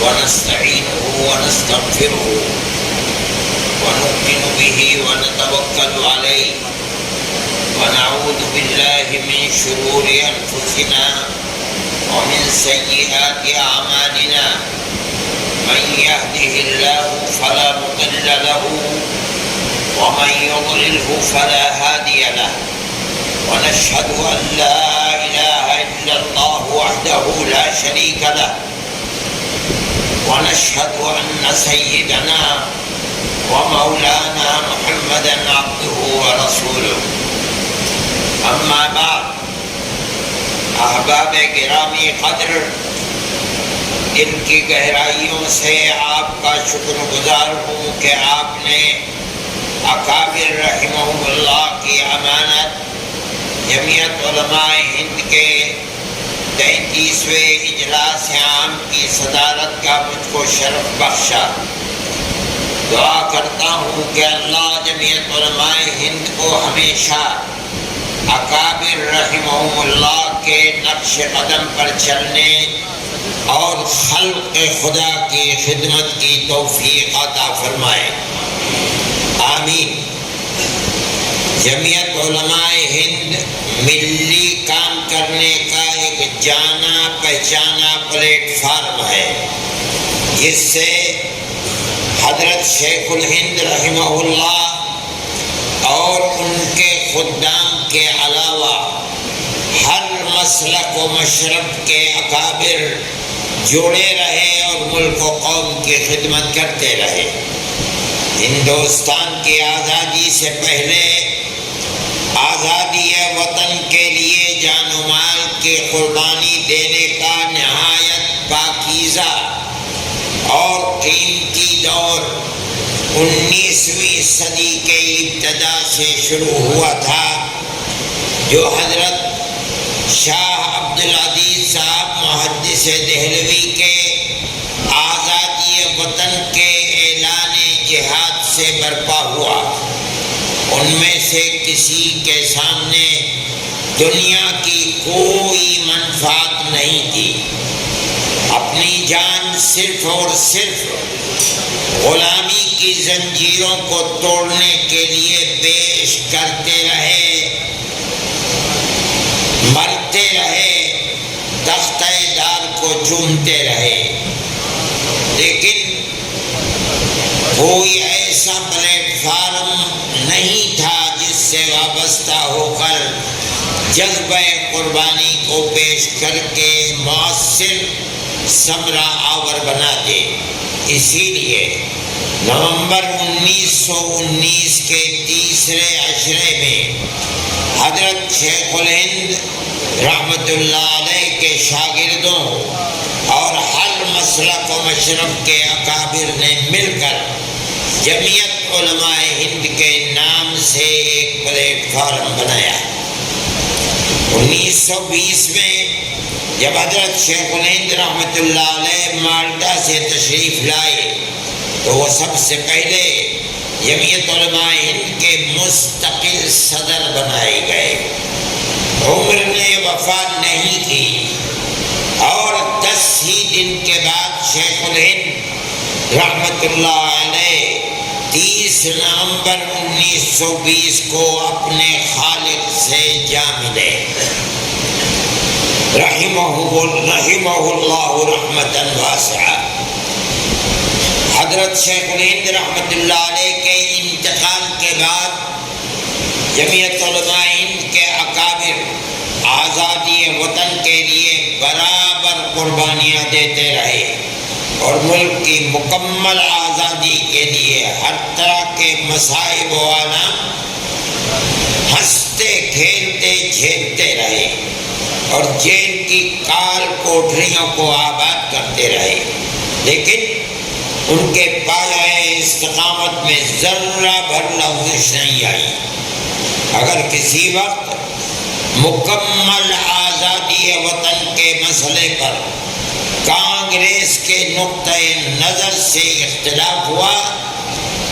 ونستعينه ونستغفره ونؤمن به ونتوكل عليه ونعوذ بالله من شرور أنفسنا ومن سيئات أعمالنا من يهده الله فلا مضل له ومن يضلله فلا هادي له ونشهد أن لا إله إلا الله وحده لا شريك له ونشهد أن سيدنا ومولانا محمدا عبده ورسوله اما بعد احباب گرامی قدر، ان کی گہرائیوں سے آپ کا شکر گزار ہوں کہ آپ نے اکابر رحمہم اللہ کی امانت جمعیت علماء ہند کے 33ویں اجلاس عام کی صدارت کا مجھ کو شرف بخشا۔ دعا کرتا ہوں کہ اللہ جمعیت علماء ہند کو ہمیشہ اکابر رحمہم اللہ کے نقش قدم پر چلنے اور خلق خدا کی خدمت کی توفیق عطا فرمائے، آمین۔ جمعیت علماء ہند ملی کام کرنے کا ایک جانا پہچانا پلیٹ فارم ہے، جس سے حضرت شیخ الہند رحمہ اللہ اور ان کے خدام کے علاوہ ہر مسلک و مشرب کے اکابر جوڑے رہے اور ملک و قوم کی خدمت کرتے رہے۔ ہندوستان کی آزادی سے پہلے آزادی وطن کے لیے جان و مال کی قربانی دینے کا نہایت پاکیزہ اور قیمتی دور 19ویں صدی کے ابتدا سے شروع ہوا تھا، جو حضرت شاہ عبدالعزیز صاحب محدث دہلوی کے آزادی وطن کے اعلان جہاد سے برپا ہوا۔ ان میں سے کسی کے سامنے دنیا کی کوئی منفعت نہیں تھی، اپنی جان صرف اور صرف غلامی کی زنجیروں کو توڑنے کے لیے پیش کرتے رہے، مرتے رہے، تختہ دار کو چومتے رہے، لیکن کوئی ایسا پلیٹ فارم نہیں تھا جس سے وابستہ ہو کر جذبہ قربانی کو پیش کر کے مؤثر ثمرہ آور بنا دے۔ اسی لیے نومبر 1919 کے تیسرے عشرے میں حضرت شیخ الہند رحمت اللہ علیہ کے شاگردوں اور ہر مسلک و مشرب کے اکابر نے مل کر جمعیت علماء ہند کے نام سے ایک پلیٹ فارم بنایا۔ 1920 میں جب حضرت شیخ الہند رحمت اللہ علیہ مالٹا سے تشریف لائے تو وہ سب سے پہلے جمعیت علماء ہند کے مستقل صدر بنائے گئے۔ عمر نے وفا نہیں کی اور 10 ہی دن کے بعد شیخ الہند رحمت اللہ علیہ 30 نومبر 1920 کو اپنے خالق سے جا ملے، رحمہ اللہ رحمتا واسعہ۔ حضرت شیخ الہند رحمت اللہ علیہ کے انتقال کے بعد جمعیت علماء ہند کے اکابر آزادی وطن کے لیے برابر قربانیاں دیتے رہے اور ملک کی مکمل آزادی کے لیے ہر طرح کے مصائب و آلام ہنستے کھیلتے جھیلتے رہے اور جیل کی کال کوٹریوں کو آباد کرتے رہے، لیکن ان کے پایۂ استقامت میں ذرہ بھر لغزش نہیں آئی۔ اگر کسی وقت مکمل آزادی وطن کے مسئلے پر کانگریس کے نقطۂ نظر سے اختلاف ہوا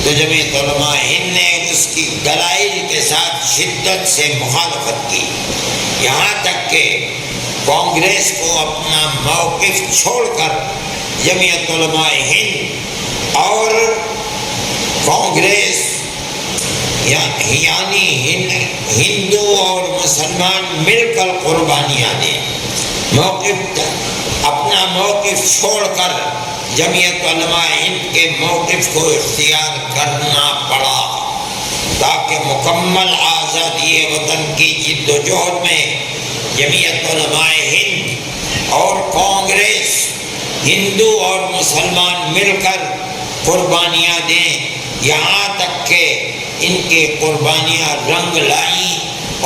تو جمعیت علماء ہند نے اس کی دلائل کے ساتھ شدت سے مخالفت کی، یہاں تک کہ کانگریس کو اپنا موقف چھوڑ کر جمعیت علماء ہند اور کانگریس یعنی ہندو اور مسلمان مل کر قربانیاں دیں. اپنا موقف چھوڑ کر جمعیت علماء ہند کے موقف کو اختیار کرنا پڑا تاکہ مکمل آزادی وطن کی جد و جہد میں جمعیت علماء ہند اور کانگریس ہندو اور مسلمان مل کر قربانیاں دیں، یہاں تک کہ ان کے قربانیاں رنگ لائیں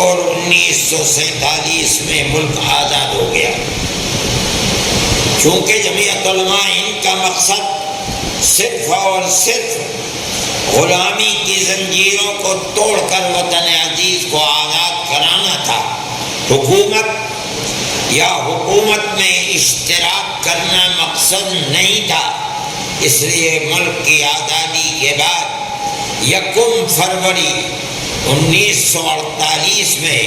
اور 1947 میں ملک آزاد ہو گیا. چونکہ جمعیت علماء ہند کا مقصد صرف اور صرف غلامی کی زنجیروں کو توڑ کر وطن عزیز کو آزاد کرانا تھا، حکومت میں اشتراک کرنا مقصد نہیں تھا. اس لیے ملک کی آزادی کے بعد 1 فروری 1948 میں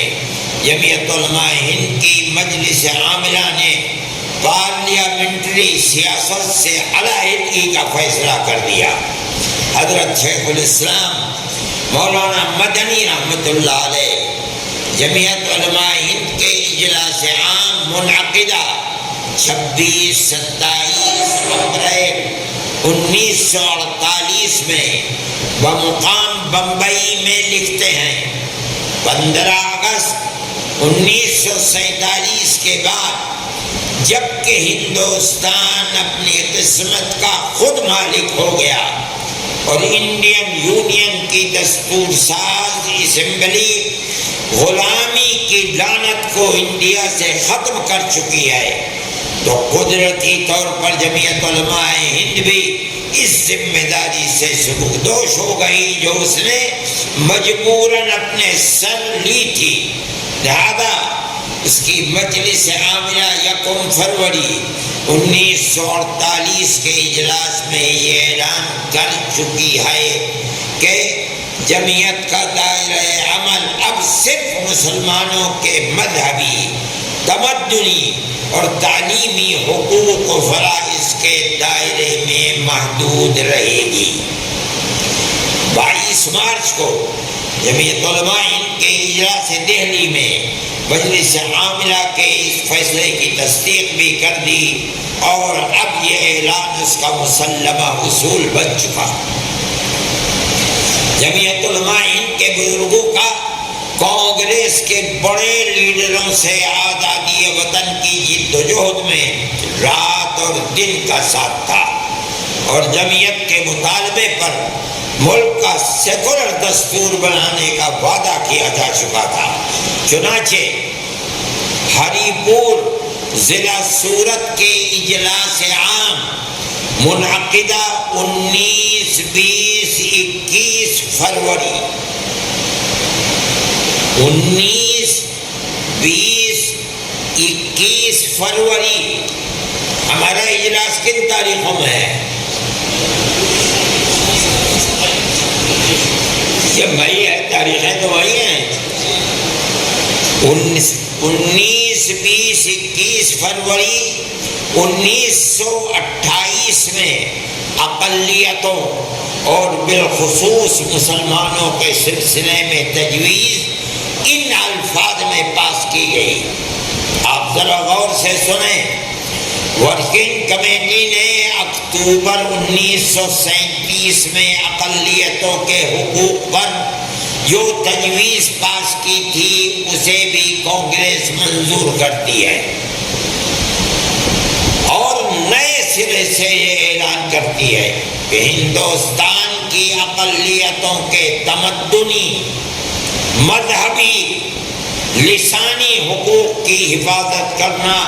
جمعیت علماء ہند کی مجلس عاملہ نے پارلیمنٹری سیاست سے علیحدگی کا فیصلہ کر دیا. حضرت شیخ الاسلام مولانا مدنی رحمۃ اللہ علیہ جمعیت علماء ہند کے اجلاس عام منعقدہ 26-27 اپریل 1948 میں بمقام بمبئی میں لکھتے ہیں، 15 اگست 1947 کے بعد جبکہ ہندوستان اپنی قسمت کا خود مالک ہو گیا اور انڈین یونین کی دستور ساز اسمبلی غلامی کی لعنت کو انڈیا سے ختم کر چکی ہے، تو قدرتی طور پر جمعیت علماء ہند بھی اس ذمہ داری سے سبکدوش ہو گئی جو اس نے مجبوراً اپنے سر لی تھی. لہذا اس کی مجلس عاملہ 1 فروری 1948 کے اجلاس میں یہ اعلان کر چکی ہے کہ جمعیت کا دائرہ عمل اب صرف مسلمانوں کے مذہبی، تمدنی اور تعلیمی حقوق و فرائض کے دائرے میں محدود رہے گی. 22 مارچ کو جمعیت علماء ہند کے اجلاس دہلی میں مجلس عاملہ کے اس فیصلے کی تصدیق بھی کر دی اور اب یہ اعلان اس کا مسلمہ اصول بن چکا. جمعیت علماء ہند کے بزرگوں کا کانگریس کے بڑے لیڈروں سے آزادی وطن کی جد و جہد میں رات اور دن کا ساتھ تھا اور جمعیت کے مطالبے پر ملک کا سیکولر دستور بنانے کا وعدہ کیا جا چکا تھا. چنانچہ ہری پور ضلع سورت کے اجلاس عام منعقدہ 19, 20, 21 فروری 19, 20, 21 فروری ہمارا اجلاس کن تاریخوں میں ہے؟ یہ وہی ہے، تاریخیں تو وہی ہیں. 19, 20, 21 فروری 1928 میں اقلیتوں اور بالخصوص مسلمانوں کے سلسلے میں تجویز ان الفاظ میں پاس کی گئی. آپ ذرا غور سے سنیں. ورکنگ کمیٹی نے اکتوبر 1937 میں اقلیتوں کے حقوق پر جو تجویز پاس کی تھی اسے بھی کانگریس منظور کرتی ہے اور نئے سرے سے یہ اعلان کرتی ہے کہ ہندوستان کی اقلیتوں کے تمدنی، مذہبی، لسانی حقوق کی حفاظت کرنا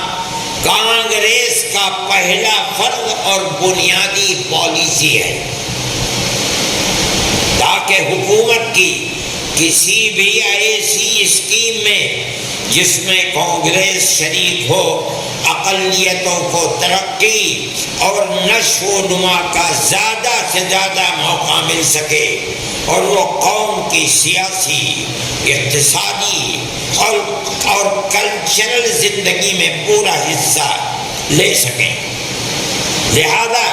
کانگریس کا پہلا فرض اور بنیادی پالیسی ہے تاکہ حکومت کی کسی بھی ایسی اسکیم میں جس میں کانگریس شریک ہو اقلیتوں کو ترقی اور نشو و نما کا زیادہ سے زیادہ موقع مل سکے اور وہ قوم کی سیاسی، اقتصادی اور کلچرل زندگی میں پورا حصہ لے سکیں۔ لہذا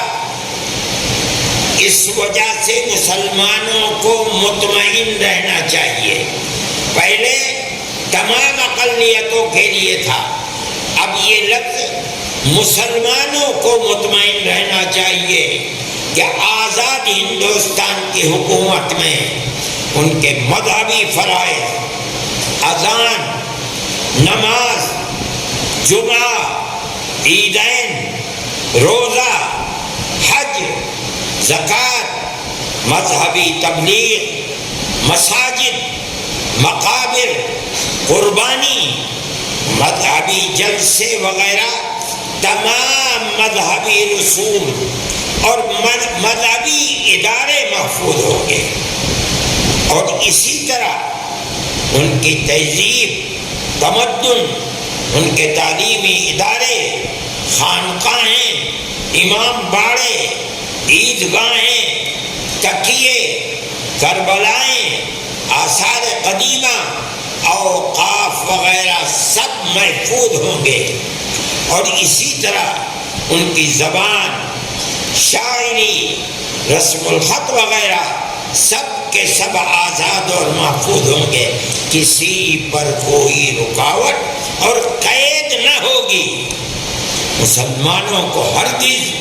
اس وجہ سے مسلمانوں کو مطمئن رہنا چاہیے۔ پہلے تمام اقلیتوں کے لیے تھا، اب یہ لفظ مسلمانوں کو مطمئن رہنا چاہیے کہ آزاد ہندوستان کی حکومت میں ان کے مذہبی فرائض، اذان، نماز، جمعہ، عیدین، روزہ، حج، زکوٰۃ، مذہبی تبلیغ، مساجد، مقابر، قربانی، مذہبی جلسے وغیرہ تمام مذہبی رسوم اور مذہبی ادارے محفوظ ہوں گے، اور اسی طرح ان کی تہذیب، تمدن، ان کے تعلیمی ادارے، خانقاہیں، امام باڑے، عیدگاہیں، تکیے، کربلائیں، آثار قدیمہ، اوقاف وغیرہ سب محفوظ ہوں گے، اور اسی طرح ان کی زبان، شاعری، رسم الخط وغیرہ سب کے سب آزاد اور محفوظ ہوں گے۔ کسی پر کوئی رکاوٹ اور قید نہ ہوگی۔ مسلمانوں کو ہرگز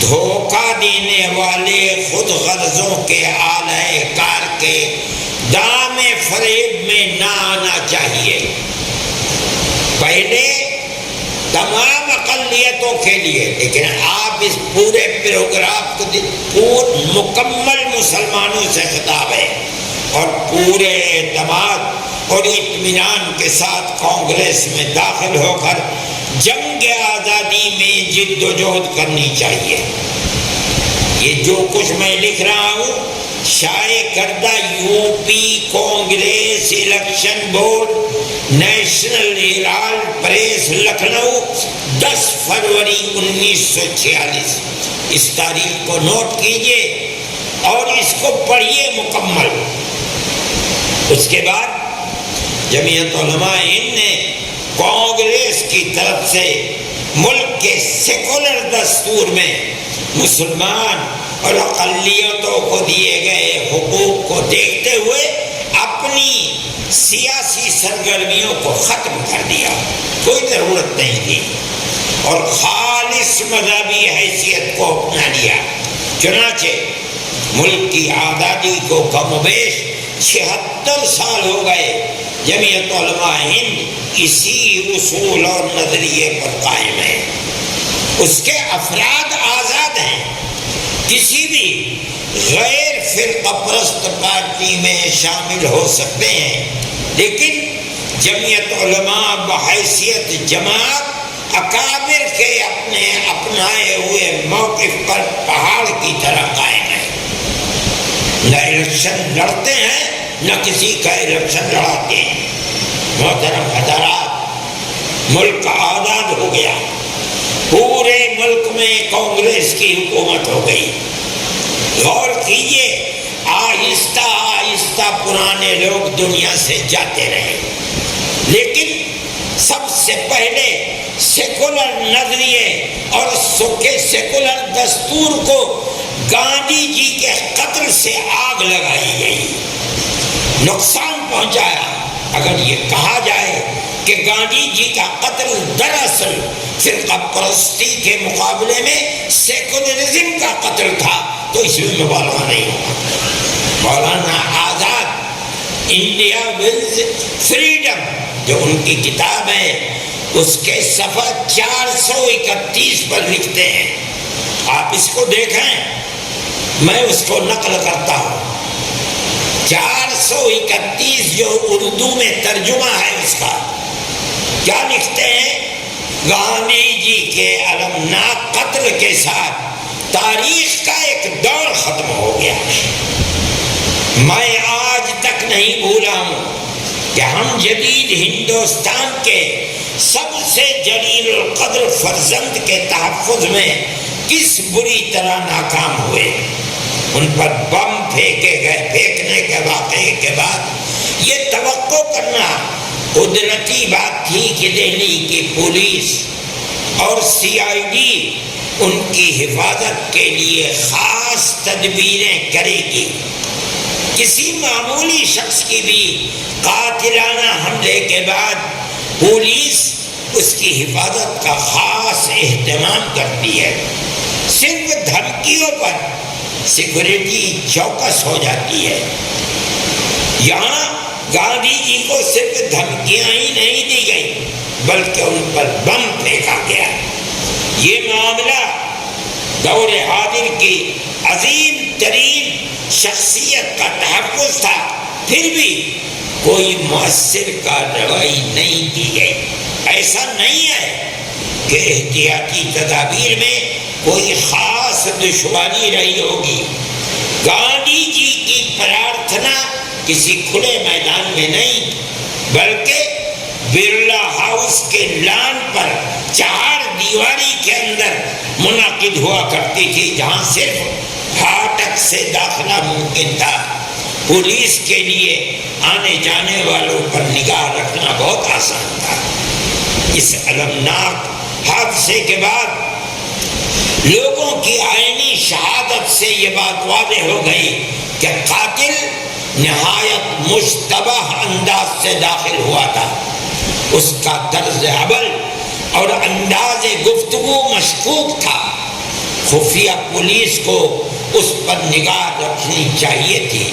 دھوکہ دینے والے خود غرضوں کے آلۂ کار کے دام فریب میں نہ آنا چاہیے۔ پہلے تمام اقلیتوں کے لیے، لیکن آپ اس پورے پروگرام کو مکمل مسلمانوں سے خطاب ہے، اور پورے اعتماد اور اطمینان کے ساتھ کانگریس میں داخل ہو کر جنگ آزادی میں جد و جہد کرنی چاہیے۔ یہ جو کچھ میں لکھ رہا ہوں شائع کردہ U P Congress election board, National Herald Press, Lucknow, 10 فروری 1946، اس تاریخ کو نوٹ کیجئے اور اس کو پڑھیے مکمل۔ اس کے بعد جمعیت علماء ہند نے کانگریس کی طرف سے ملک کے سیکولر دستور میں مسلمان اور اقلیتوں کو دیے گئے حقوق کو دیکھتے ہوئے اپنی سیاسی سرگرمیوں کو ختم کر دیا، کوئی ضرورت نہیں تھی، اور خالص مذہبی حیثیت کو اپنا لیا۔ چنانچہ ملک کی آزادی کو کم و بیش 76 سال ہو گئے، جمعیت علماء ہند اسی اصول اور نظریے پر قائم ہے۔ اس کے افراد آزاد ہیں، کسی بھی غیر فرقہ پرست پارٹی میں شامل ہو سکتے ہیں، لیکن جمعیت علماء بحیثیت جماعت اکابر کے اپنے اپنائے ہوئے موقف پر پہاڑ کی طرح قائم ہے۔ نہ الیکشن لڑتے ہیں، نہ کسی کا الیکشن لڑاتے ہیں۔ محترم حضرات، ملک آزاد ہو گیا، پورے ملک میں کانگریس کی حکومت ہو گئی۔ غور کیجئے، آہستہ آہستہ پرانے لوگ دنیا سے جاتے رہے، لیکن سب سے پہلے سیکولر نظریے اور سیکولر دستور کو گاندھی جی کے قتل سے آگ لگائی گئی، نقصان پہنچایا۔ اگر یہ کہا جائے کہ گاندھی جی کا قتل دراصل فرقہ پرستی کے مقابلے میں سیکولرزم کا قتل تھا تو اس میں مبالغہ نہیں ہوگا۔ Maulana Azad India whales freedom جو ان کی کتاب ہے، اس کے صفحہ 431 پر لکھتے ہیں، آپ اس کو دیکھیں، میں اس کو نقل کرتا ہوں۔ 431 جو اردو میں ترجمہ ہے اس کا، کیا لکھتے ہیں؟ گاندھی جی کے المناک قتل کے ساتھ تاریخ کا ایک دور ختم ہو گیا۔ میں آج تک نہیں بھولا ہوں کہ ہم جدید ہندوستان کے سب سے جلیل القدر فرزند کے تحفظ میں کس بری طرح ناکام ہوئے۔ ان پر بم پھینکے گئے، پھینکنے کے واقعے کے بعد یہ توقع کرنا قدرتی بات تھی کہ دہلی کی پولیس اور CID ان کی حفاظت کے لیے خاص تدبیریں کرے گی۔ کسی معمولی شخص کی بھی قاتلانہ حملے کے بعد پولیس اس کی حفاظت کا خاص اہتمام کرتی ہے۔ صرف دھمکیوں پر سیکورٹی چوکس ہو جاتی ہے۔ یہاں گاندھی جی کو صرف دھمکیاں ہی نہیں دی گئی بلکہ ان پر بم پھینکا گیا۔ یہ معاملہ دور حاضر کی عظیم ترین شخصیت کا تحفظ تھا، پھر بھی کوئی مؤثر کارروائی نہیں کی گئی۔ ایسا نہیں ہے کہ احتیاطی تدابیر میں کوئی خاص دشواری رہی ہوگی۔ گاندھی جی کی پرارتھنا کسی کھلے میدان میں نہیں بلکہ برلا ہاؤس کے لان پر 4 دیواری کے اندر منعقد ہوا کرتی تھی، جہاں صرف پھاٹک سے داخلہ ممکن تھا۔ پولیس کے لیے آنے جانے والوں پر نگاہ رکھنا بہت آسان تھا۔ اس المناک حادثے کے بعد لوگوں کی عینی شہادت سے یہ بات واضح ہو گئی کہ قاتل نہایت مشتبہ انداز سے داخل ہوا تھا۔ اس کا طرز عمل اور انداز گفتگو مشکوک تھا۔ خفیہ پولیس کو اس پر نگاہ رکھنی چاہیے تھی۔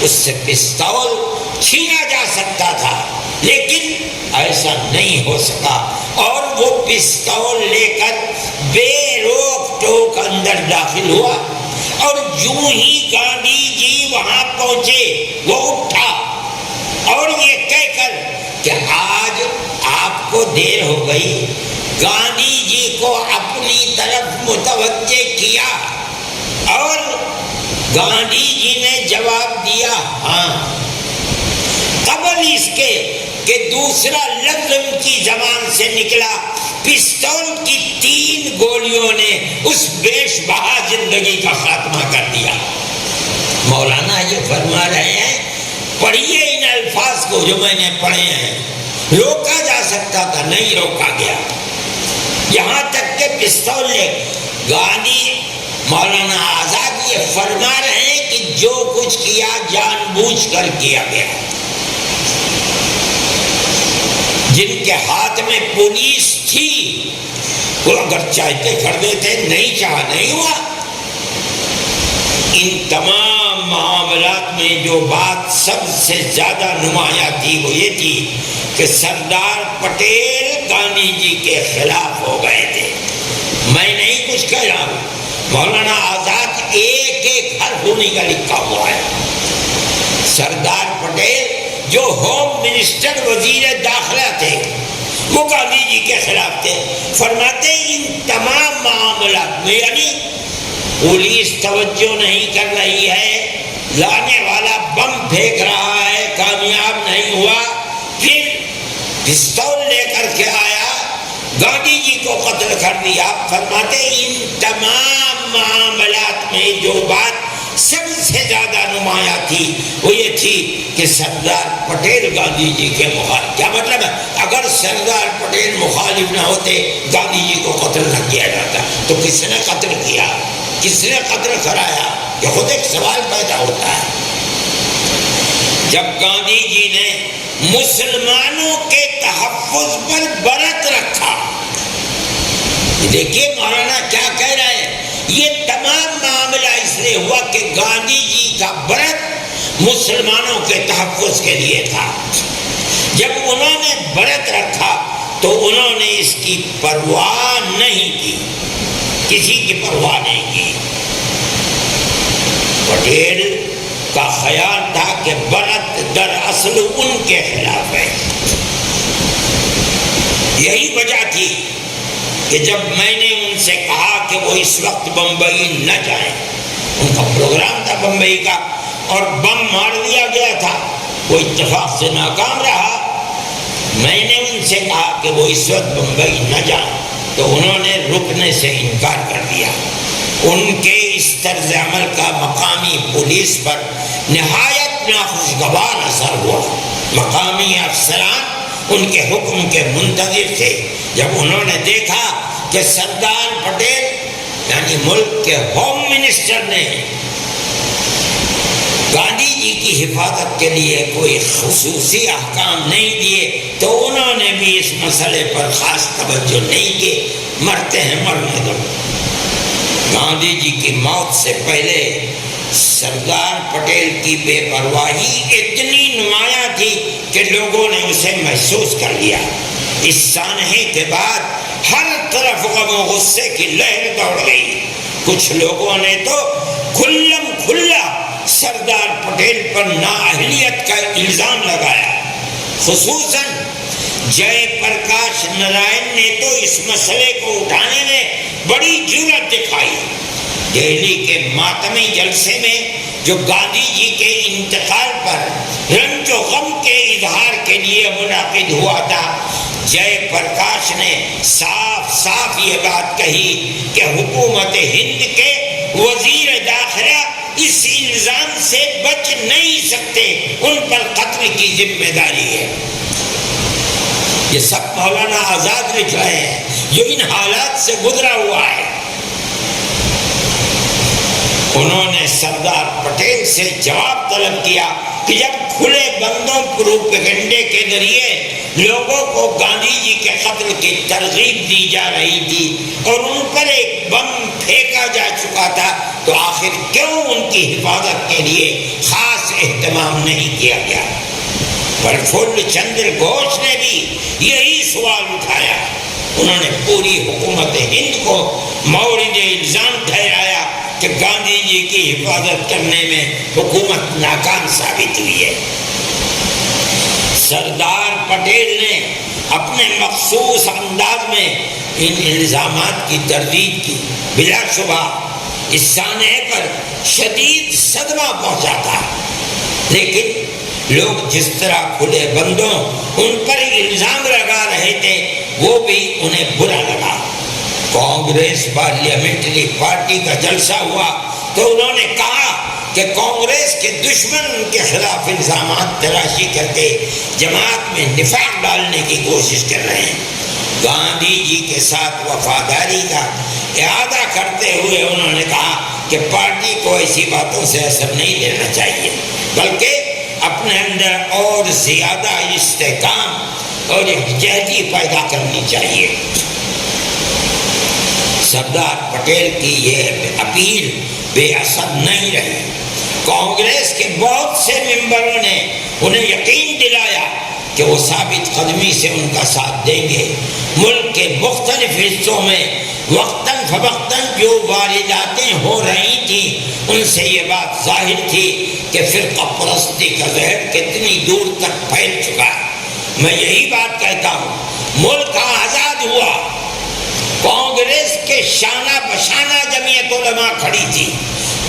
اس سے پستول چھینا جا سکتا تھا لیکن ایسا نہیں ہو سکا، اور وہ پستول لے کر بے روک ٹوک اندر داخل ہوا، اور یوں ہی گاندھی جی وہاں پہنچے وہ اٹھا اور یہ کہہ کر کہ آج آپ کو دیر ہو گئی، گاندھی جی کو اپنی طرف متوجہ کیا اور گاندھی جی نے جواب دیا ہاں۔ قبل اس کے کہ دوسرا لفظ ان کی زبان سے نکلا، پستول کی 3 گولیوں نے اس بیش بہا زندگی کا خاتمہ کر دیا۔ مولانا یہ فرما رہے ہیں، پڑھیے ان الفاظ کو جو میں نے پڑھے ہیں، روکا جا سکتا تھا، نہیں روکا گیا، یہاں تک کہ پستول لے۔ گاندھی مولانا آزاد یہ فرما رہے ہیں کہ جو کچھ کیا جان بوجھ کر کیا گیا۔ جن کے ہاتھ میں پولیس تھی وہ اگر چاہتے کر دیتے، نہیں چاہا نہیں ہوا۔ ان تمام معاملات میں جو بات سب سے زیادہ نمایاں تھی وہ یہ تھی کہ سردار پٹیل گاندھی جی کے خلاف ہو گئے تھے۔ میں نہیں کچھ کہہ رہا ہوں، مولانا آزاد ایک ایک حرف انہیں کا لکھا ہوا ہے۔ سردار پٹیل جو ہوم منسٹر وزیر داخلہ تھے وہ گاندھی جی کے خلاف تھے۔ فرماتے ان تمام معاملات میں یعنی پولیس توجہ نہیں کر رہی ہے، لانے والا بم پھینک رہا ہے، کامیاب نہیں ہوا، پھر پستول لے کر کے آیا، گاندھی جی کو قتل کر دیا۔ فرماتے ان تمام معاملات میں جو بات سب سے زیادہ نمایاں تھی وہ یہ تھی کہ سردار پٹیل گاندھی جی کے مخالف۔ کیا مطلب ہے؟ اگر سردار پٹیل مخالف نہ ہوتے گاندھی جی کو قتل نہ کیا جاتا، تو کس نے قتل کیا، کس نے قتل کرایا؟ یہ خود ایک سوال پیدا ہوتا ہے۔ جب گاندھی جی نے مسلمانوں کے تحفظ پر برت رکھا، دیکھیے مولانا کیا کہہ رہے ہیں، یہ تمام معاملہ اس لیے ہوا کہ گاندھی جی کا برت مسلمانوں کے تحفظ کے لیے تھا۔ جب انہوں نے برت رکھا تو انہوں نے اس کی پرواہ نہیں کی، کسی کی پرواہ نہیں کی۔ پٹیل کا خیال تھا کہ برت دراصل ان کے خلاف ہے۔ یہی وجہ تھی کہ جب میں نے ان سے کہا کہ وہ اس وقت بمبئی نہ جائیں، ان کا پروگرام تھا بمبئی کا اور بم مار دیا گیا تھا، وہ اتفاق سے ناکام رہا، میں نے ان سے کہا کہ وہ اس وقت بمبئی نہ جائیں تو انہوں نے رکنے سے انکار کر دیا۔ ان کے اس طرز عمل کا مقامی پولیس پر نہایت ناخوشگوار اثر ہوا۔ مقامی افسران ان کے حکم کے منتظر تھے۔ جب انہوں نے دیکھا کہ سردار پٹیل یعنی ملک کے ہوم منسٹر نے گاندھی جی کی حفاظت کے لیے کوئی خصوصی احکام نہیں دیے تو انہوں نے بھی اس مسئلے پر خاص توجہ نہیں کی۔ مرتے ہیں مرنے دو۔ گاندھی جی کی موت سے پہلے سردار پٹیل کی بے پرواہی اتنی نمایاں تھی کہ لوگوں نے اسے محسوس کر لیا۔ اس سانحے کے بعد ہر طرف غم و غصے کی لہر دوڑ گئی۔ کچھ لوگوں نے تو کھلم کھلا سردار پٹیل پر نااہلیت کا الزام لگایا۔ خصوصاً جے پرکاش نارائن نے تو اس مسئلے کو اٹھانے میں بڑی جرأت دکھائی۔ دہلی کے ماتمی جلسے میں جو گاندھی جی کے انتقال پر رنج و غم کے اظہار کے لیے منعقد ہوا تھا، جے پرکاش نے صاف صاف یہ بات کہی کہ حکومت ہند کے وزیر داخلہ اس الزام سے بچ نہیں سکتے، ان پر قتل کی ذمہ داری ہے۔ یہ سب مولانا آزاد لکھ رہے ہیں جو ان حالات سے گزرا ہوا ہے۔ انہوں نے سردار پٹیل سے جواب طلب کیا کہ جب کھلے بندوں پروپیگنڈے کے ذریعے لوگوں کو گاندھی جی کے قتل کی ترغیب دی جا رہی تھی اور ان پر ایک بم پھینکا جا چکا تھا تو آخر کیوں ان کی حفاظت کے لیے خاص اہتمام نہیں کیا گیا؟ پرفل چندر گھوش نے بھی یہی سوال اٹھایا۔ انہوں نے پوری حکومت ہند کو مورد الزام ٹھہرایا کہ گاندھی جی کی حفاظت کرنے میں حکومت ناکام ثابت ہوئی ہے۔ سردار پٹیل نے اپنے مخصوص انداز میں ان الزامات کی تردید کی۔ بلا شبہ اس سانحے پر شدید صدمہ پہنچا تھا، لیکن لوگ جس طرح کھلے بندوں ان پر الزام لگا رہے تھے وہ بھی انہیں برا لگا۔ کانگریس پارلیمنٹری پارٹی کا جلسہ ہوا تو انہوں نے کہا کہ کانگریس کے دشمن ان کے خلاف الزامات تلاشی کر کے جماعت میں نفاق ڈالنے کی کوشش کر رہے ہیں۔ گاندھی جی کے ساتھ وفاداری کا اعادہ کرتے ہوئے انہوں نے کہا کہ پارٹی کو ایسی باتوں سے اثر نہیں لینا چاہیے، بلکہ اپنے اندر اور زیادہ استحکام اور یکجہتی پیدا کرنی چاہیے۔ سردار پٹیل کی یہ اپیل بے اثر نہیں رہی۔ کانگریس کے بہت سے ممبروں نے انہیں یقین دلایا کہ وہ ثابت قدمی سے ان کا ساتھ دیں گے۔ ملک کے مختلف حصوں میں وقتاً فوقتاً جو وارداتیں ہو رہی تھیں ان سے یہ بات ظاہر تھی کہ فرقہ پرستی کا زہر کتنی دور تک پھیل چکا ہے۔ میں یہی بات کہتا ہوں، ملک آزاد ہوا، کانگریس کے شانہ بشانہ جمعیت علماء کھڑی تھی،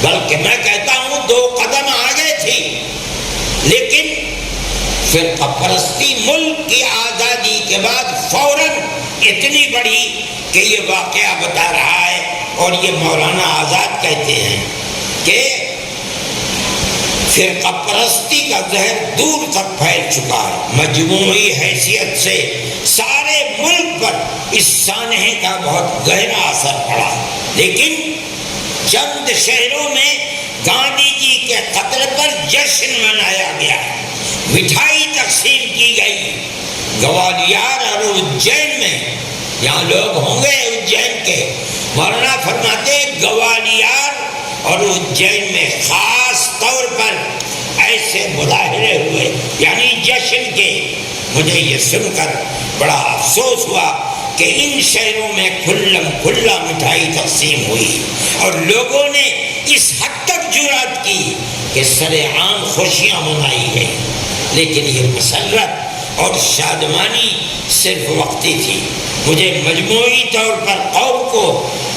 بلکہ میں کہتا ہوں 2 قدم آگے تھی، لیکن فرقہ پرستی ملک کی آزادی کے بعد فوراً اتنی بڑی کہ یہ واقعہ بتا رہا ہے اور یہ مولانا آزاد کہتے ہیں کہ فرقہ پرستی کا زہر دور تک پھیل چکا ہے۔ مجموعی حیثیت سے سارے ملک پر اس سانحے کا بہت گہرا اثر پڑا، لیکن چند شہروں میں گاندھی جی کے قتل پر جشن منایا گیا، مٹھائی تقسیم کی گئی۔ گوالیار اور اجین میں، یہاں لوگ ہوں گے اجین کے، مولانا فرماتے گوالیار اور اجین میں خاص طور پر ایسے مظاہرے ہوئے یعنی جشن کے۔ مجھے یہ سن کر بڑا افسوس ہوا کہ ان شہروں میں کھلم کھلا مٹھائی تقسیم ہوئی اور لوگوں نے اس حد تک جرأت کی کہ سر عام خوشیاں منائی گئی، لیکن یہ مسرت اور شادمانی صرف وقتی تھی۔ مجھے مجموعی طور پر قوم کو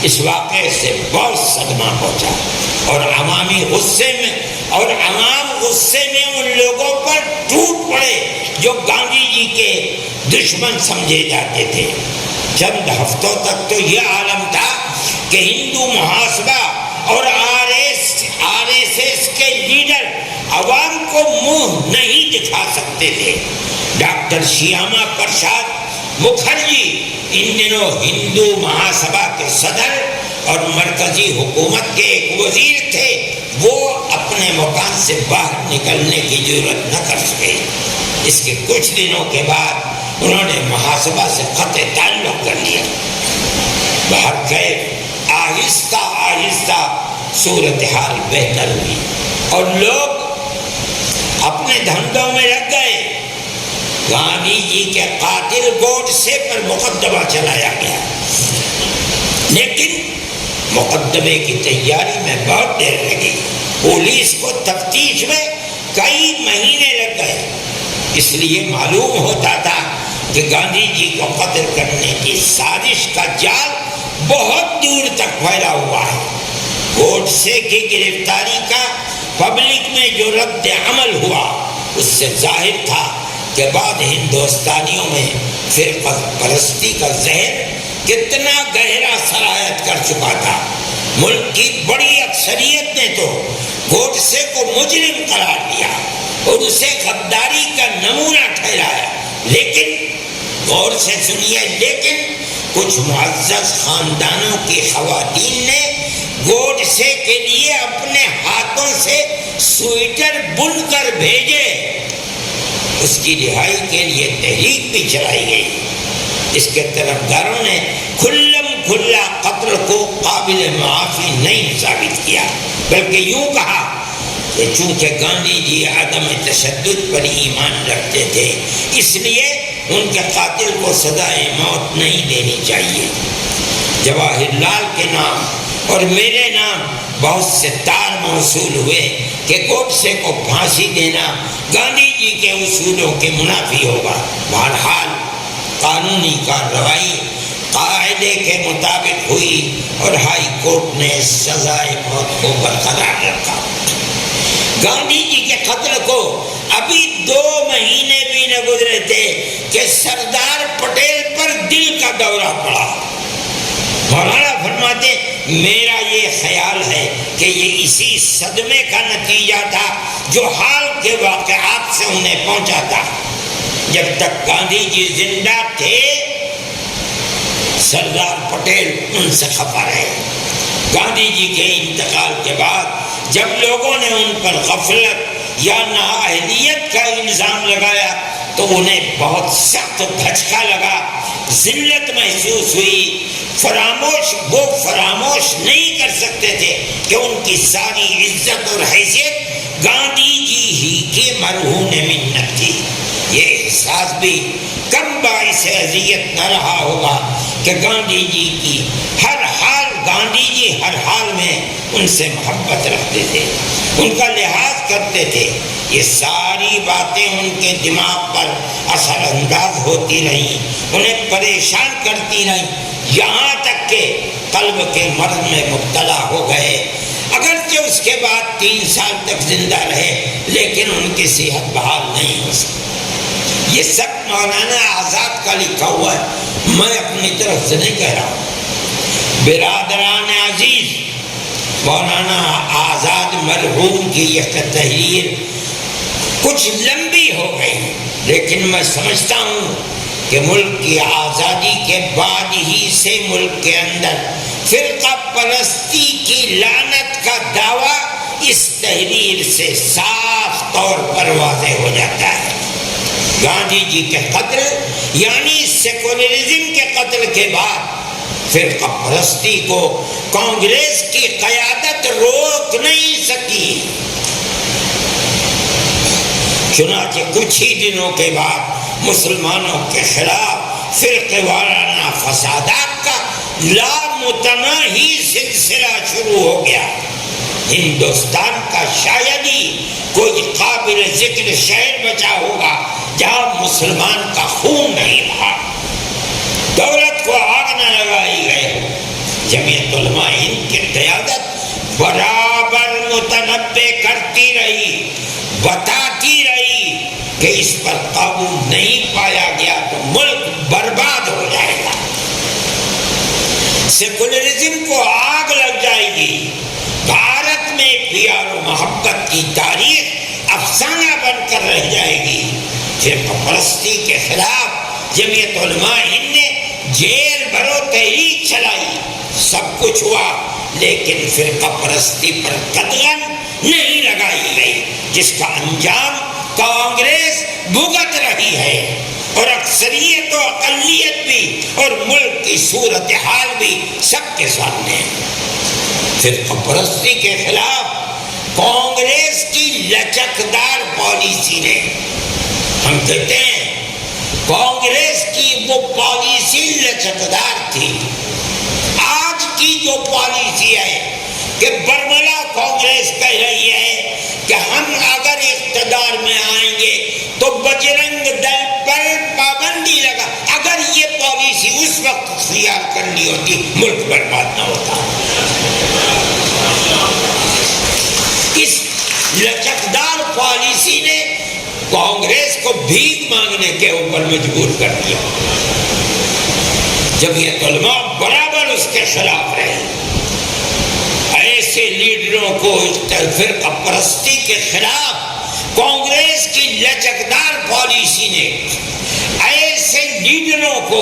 اس واقعے سے بہت صدمہ پہنچا اور عوام غصے میں ان لوگوں پر ٹوٹ پڑے جو گاندھی جی کے دشمن سمجھے جاتے تھے۔ چند ہفتوں تک تو یہ عالم تھا کہ ہندو محاسبہ اور آر ایس ایس کے لیڈر عوام کو منہ نہیں دکھا سکتے تھے۔ ڈاکٹر شیاما پرساد مکھرجی ان دنوں ہندو مہاسبھا کے صدر اور مرکزی حکومت کے ایک وزیر تھے، وہ اپنے مکان سے باہر نکلنے کی جرات نہ کر سکے۔ اس کے کچھ دنوں کے بعد انہوں نے مہاسبھا سے قطع تعلق کر لیا۔ باہر گئے، آہستہ آہستہ صورتحال بہتر ہوئی اور لوگ اپنے دھندوں میں لگ گئے۔ گاندھی جی کے قاتل گوڈسے پر مقدمہ چلایا گیا، لیکن مقدمے کی تیاری میں بہت دیر لگی۔ پولیس کو تفتیش میں کئی مہینے لگ گئے۔ اس لیے معلوم ہوتا تھا کہ گاندھی جی کو قتل کرنے کی سازش کا جال بہت دور تک پھیلا ہوا ہے۔ گوڈسے کی گرفتاری کا پبلک میں جو رد عمل ہوا، اس سے ظاہر تھا کہ بعد ہندوستانیوں میں فرقہ پرستی کا زہر کتنا گہرا سرایت کر چکا تھا۔ ملک کی بڑی اکثریت نے تو گوڈسے کو مجرم قرار دیا اور اسے غداری کا نمونہ ٹھہرایا، لیکن غور سے سنیے، لیکن کچھ معزز خاندانوں کی خواتین نے گوڈسے کے لیے اپنے ہاتھوں سے سویٹر بن کر بھیجے۔ اس کی رہائی کے لیے تحریک بھی چلائی گئی۔ اس کے طرفداروں نے کھلم کھلا قتل کو قابل معافی نہیں ثابت کیا، بلکہ یوں کہا کہ چونکہ گاندھی جی عدم تشدد پر ایمان رکھتے تھے، اس لیے ان کے قاتل کو سزائے موت نہیں دینی چاہیے۔ جواہر لال کے نام اور میرے نام بہت سے تار موصول ہوئے کہ گوڈسے کو پھانسی دینا گاندھی جی کے اصولوں کے منافی ہوگا۔ بہرحال قانونی کارروائی قاعدے کے مطابق ہوئی اور ہائی کورٹ نے سزائے موت کو برقرار رکھا۔ گاندھی جی کے قتل کو ابھی 2 مہینے بھی نہ گزرے تھے کہ سردار پٹیل پر دل کا دورہ پڑا۔ مولانا فرماتے، میرا یہ خیال ہے کہ یہ اسی صدمے کا نتیجہ تھا جو حال کے واقعات سے انہیں پہنچا تھا۔ جب تک گاندھی جی زندہ تھے، سردار پٹیل ان سے خفا رہے۔ گاندھی جی کے انتقال کے بعد جب لوگوں نے ان پر غفلت یا نااہلیت کا الزام لگایا تو انہیں بہت سخت دھچکا لگا، ذلت محسوس ہوئی۔ وہ فراموش نہیں کر سکتے تھے کہ ان کی ساری عزت اور حیثیت گاندھی جی ہی کی مرہون منت تھی۔ یہ احساس بھی کم باعث اذیت نہ رہا ہوگا کہ گاندھی جی ہر حال میں ان سے محبت رکھتے تھے، ان کا لحاظ کرتے تھے۔ یہ ساری باتیں ان کے دماغ پر اثر انداز ہوتی رہیں، انہیں پریشان کرتی رہیں، یہاں تک کہ قلب کے مرض میں مبتلا ہو گئے۔ اگرچہ اس کے بعد 3 سال تک زندہ رہے، لیکن ان کی صحت بحال نہیں ہو سکی۔ یہ سب مولانا آزاد کا لکھا ہوا ہے، میں اپنی طرف سے نہیں کہہ رہا ہوں۔ برادران عزیز، مولانا آزاد مرحوم کی یہ تحریر کچھ لمبی ہو گئی، لیکن میں سمجھتا ہوں کہ ملک کی آزادی کے بعد ہی سے ملک کے اندر فرقہ پرستی کی لعنت کا دعویٰ اس تحریر سے صاف طور پر واضح ہو جاتا ہے۔ گاندھی جی کے قتل یعنی سیکولرزم کے قتل کے بعد فرقہ پرستی کو کانگریس کی قیادت روک نہیں سکی۔ چنانچہ کچھ ہی دنوں کے بعد مسلمانوں کے خلاف فرقے وارانہ فسادات کا لامتناہی سلسلہ شروع ہو گیا۔ ہندوستان کا شاید ہی کوئی قابل ذکر شہر بچا ہوگا جہاں مسلمان کا خون نہیں رہا، دولت کو آگ نہ لگائی گئے۔ جمعیت علماء ہند کی قیادت برابر متنبع کرتی رہی، بتاتی رہی کہ اس پر قابو نہیں پایا گیا تو ملک برباد ہو جائے گا، سیکولرزم کو آگ لگ جائے گی، میں پیار و محبت کی تاریخ افسانہ بن کر رہ جائے گی۔ فرقہ پرستی کے خلاف جمعیت علماء ہند نے جیل بھرو تحریک چلائی، سب کچھ ہوا، لیکن فرقہ پرستی پر قدغن نہیں لگائی گئی، جس کا انجام کانگریس بھگت رہی ہے، اور اکثریت و اقلیت بھی اور ملک کی صورتحال بھی سب کے سامنے ہے۔ فرقہ پرستی کے خلاف کانگریس کی لچکدار پالیسی نے، ہم کہتے ہیں کانگریس کی وہ پالیسی لچکدار تھی۔ آج کی جو پالیسی ہے کہ برملا کانگریس کہہ رہی ہے کہ ہم اگر اقتدار میں آئیں گے تو بجرنگ دل پر پابندی لگا، اگر یہ پالیسی اس وقت اختیار کرنی ہوتی ملک برباد نہ ہوتا۔ اس لچکدار پالیسی نے کانگریس کو بھیک مانگنے کے اوپر مجبور کر دیا۔ جمعیت علماء برابر اس کے خلاف رہے۔ ایسے لیڈروں کو فرقہ پرستی کے خلاف کانگریس کی لچکدار پالیسی نے ایسے لیڈروں کو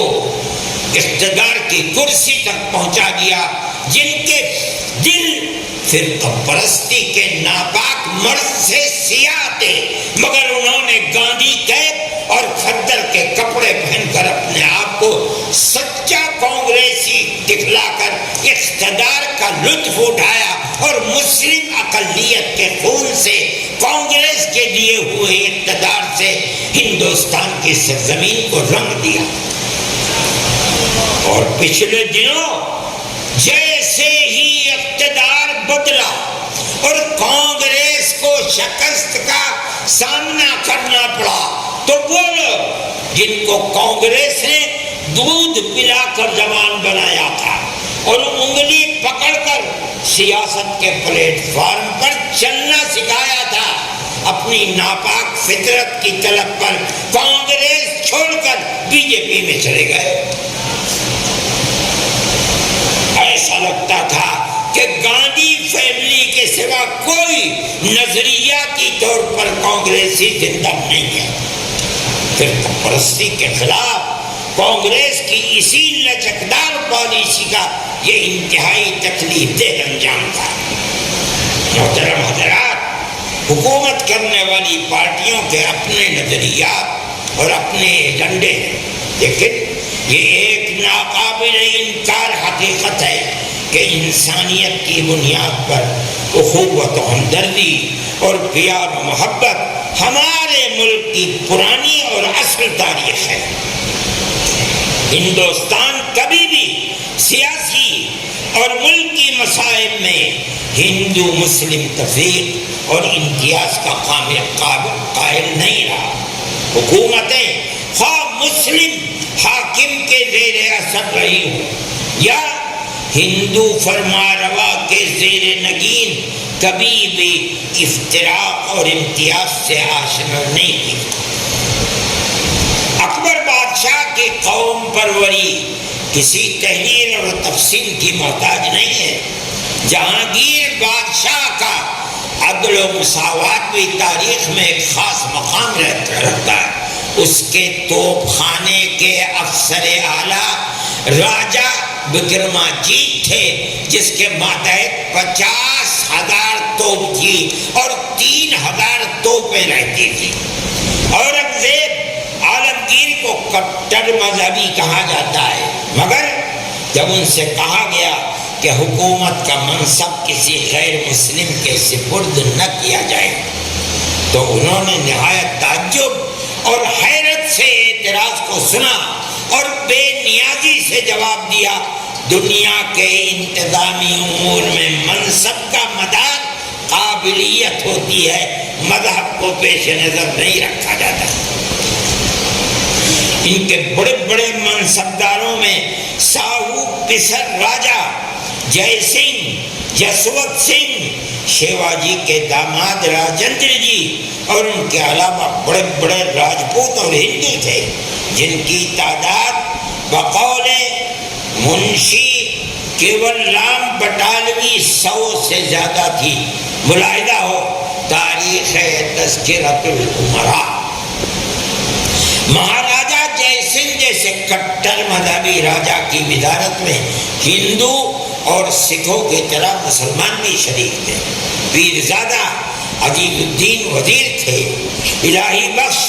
اقتدار کی کرسی تک پہنچا دیا جن کے دل فرقہ پرستی کے ناپاک مرض سے سیاہ تھے، مگر انہوں نے گاندھی کیپ اور کھدر کے کپڑے پہن کر اپنے آپ کو سچا کانگریسی دکھلا کر اقتدار کا لطف اٹھایا اور مسلم اقلیت کے خون سے کانگریس کے لیے ہوئے اقتدار سے ہندوستان کی سرزمین کو رنگ دیا۔ اور پچھلے دنوں جیسے ہی اقتدار بدلا اور کانگریس کو شکست کا سامنا کرنا پڑا تو وہ لوگ جن کو کانگریس نے دودھ پلا کر جوان بنایا تھا اور انگلی پکڑ کر سیاست کے پلیٹ فارم پر چلنا سکھایا تھا، اپنی ناپاک فطرت کی طلب پر کانگریس چھوڑ کر بی جے پی میں چلے گئے۔ ایسا لگتا تھا کہ گاندھی فیملی کے سوا کوئی نظریاتی طور پر کانگریسی زندہ نہیں ہے۔ فرقہ پرستی کے خلاف کانگریس کی اسی لچکدار پالیسی کا یہ انتہائی تکلیف دہ انجام تھا۔ محترم حضرات، حکومت کرنے والی پارٹیوں کے اپنے نظریات اور اپنے ایجنڈے ہیں، لیکن یہ ایک ناقابل انکار حقیقت ہے کہ انسانیت کی بنیاد پر اخوت و ہمدردی اور پیار و محبت ہمارے ملک کی پرانی اور اصل تاریخ ہے۔ ہندوستان کبھی بھی سیاسی اور ملکی مسائل میں ہندو مسلم تفریق اور امتیاز کا قائل نہیں رہا۔ حکومتیں خواہ مسلم حاکم کے زیر اثر رہی ہوں یا ہندو فرمانروا کے زیر نگین، کبھی بھی افتراق اور امتیاز سے آشنا نہیں کی۔ اکبر بادشاہ کی قوم پروری کسی تحریر اور تفصیل کی محتاج نہیں ہے۔ جہانگیر بادشاہ کا عدل و مساوات بھی تاریخ میں ایک خاص مقام رکھتا ہے۔ اس کے توپ خانے کے افسر اعلیٰ راجہ وکرماجیت تھے، جس کے ماتحت 50,000 توپ تھی اور 3,000 توپیں رہتی تھی۔ اورنگزیب عالمگیر کو کٹر مذہبی کہا جاتا ہے، مگر جب ان سے کہا گیا کہ حکومت کا منصب کسی غیر مسلم کے سپرد نہ کیا جائے تو انہوں نے نہایت تعجب اور حیرت سے اعتراض کو سنا اور بے نیازی سے جواب دیا، دنیا کے انتظامی امور میں منصب کا مدار قابلیت ہوتی ہے، مذہب کو پیش نظر نہیں رکھا جاتا۔ ان کے بڑے بڑے منصبداروں میں ساہو پسر راجہ جے سنگھ، جسونت سنگھ، شیواجی کے داماد راجندر جی اور ان کے علاوہ بڑے بڑے راجپوت اور ہندو تھے، جن کی تعداد بقول منشی کیول رام بٹالوی 100 سے زیادہ تھی. ملاحظہ ہو تاریخ تذکرۃ الامراء. مہاراجا جے سنگھ جیسے کٹر مذہبی راجا کی وزارت میں ہندو اور سکھوں کی طرح مسلمان بھی شریک تھے. پیرزادہ عزیز الدین وزیر تھے. الہی بخش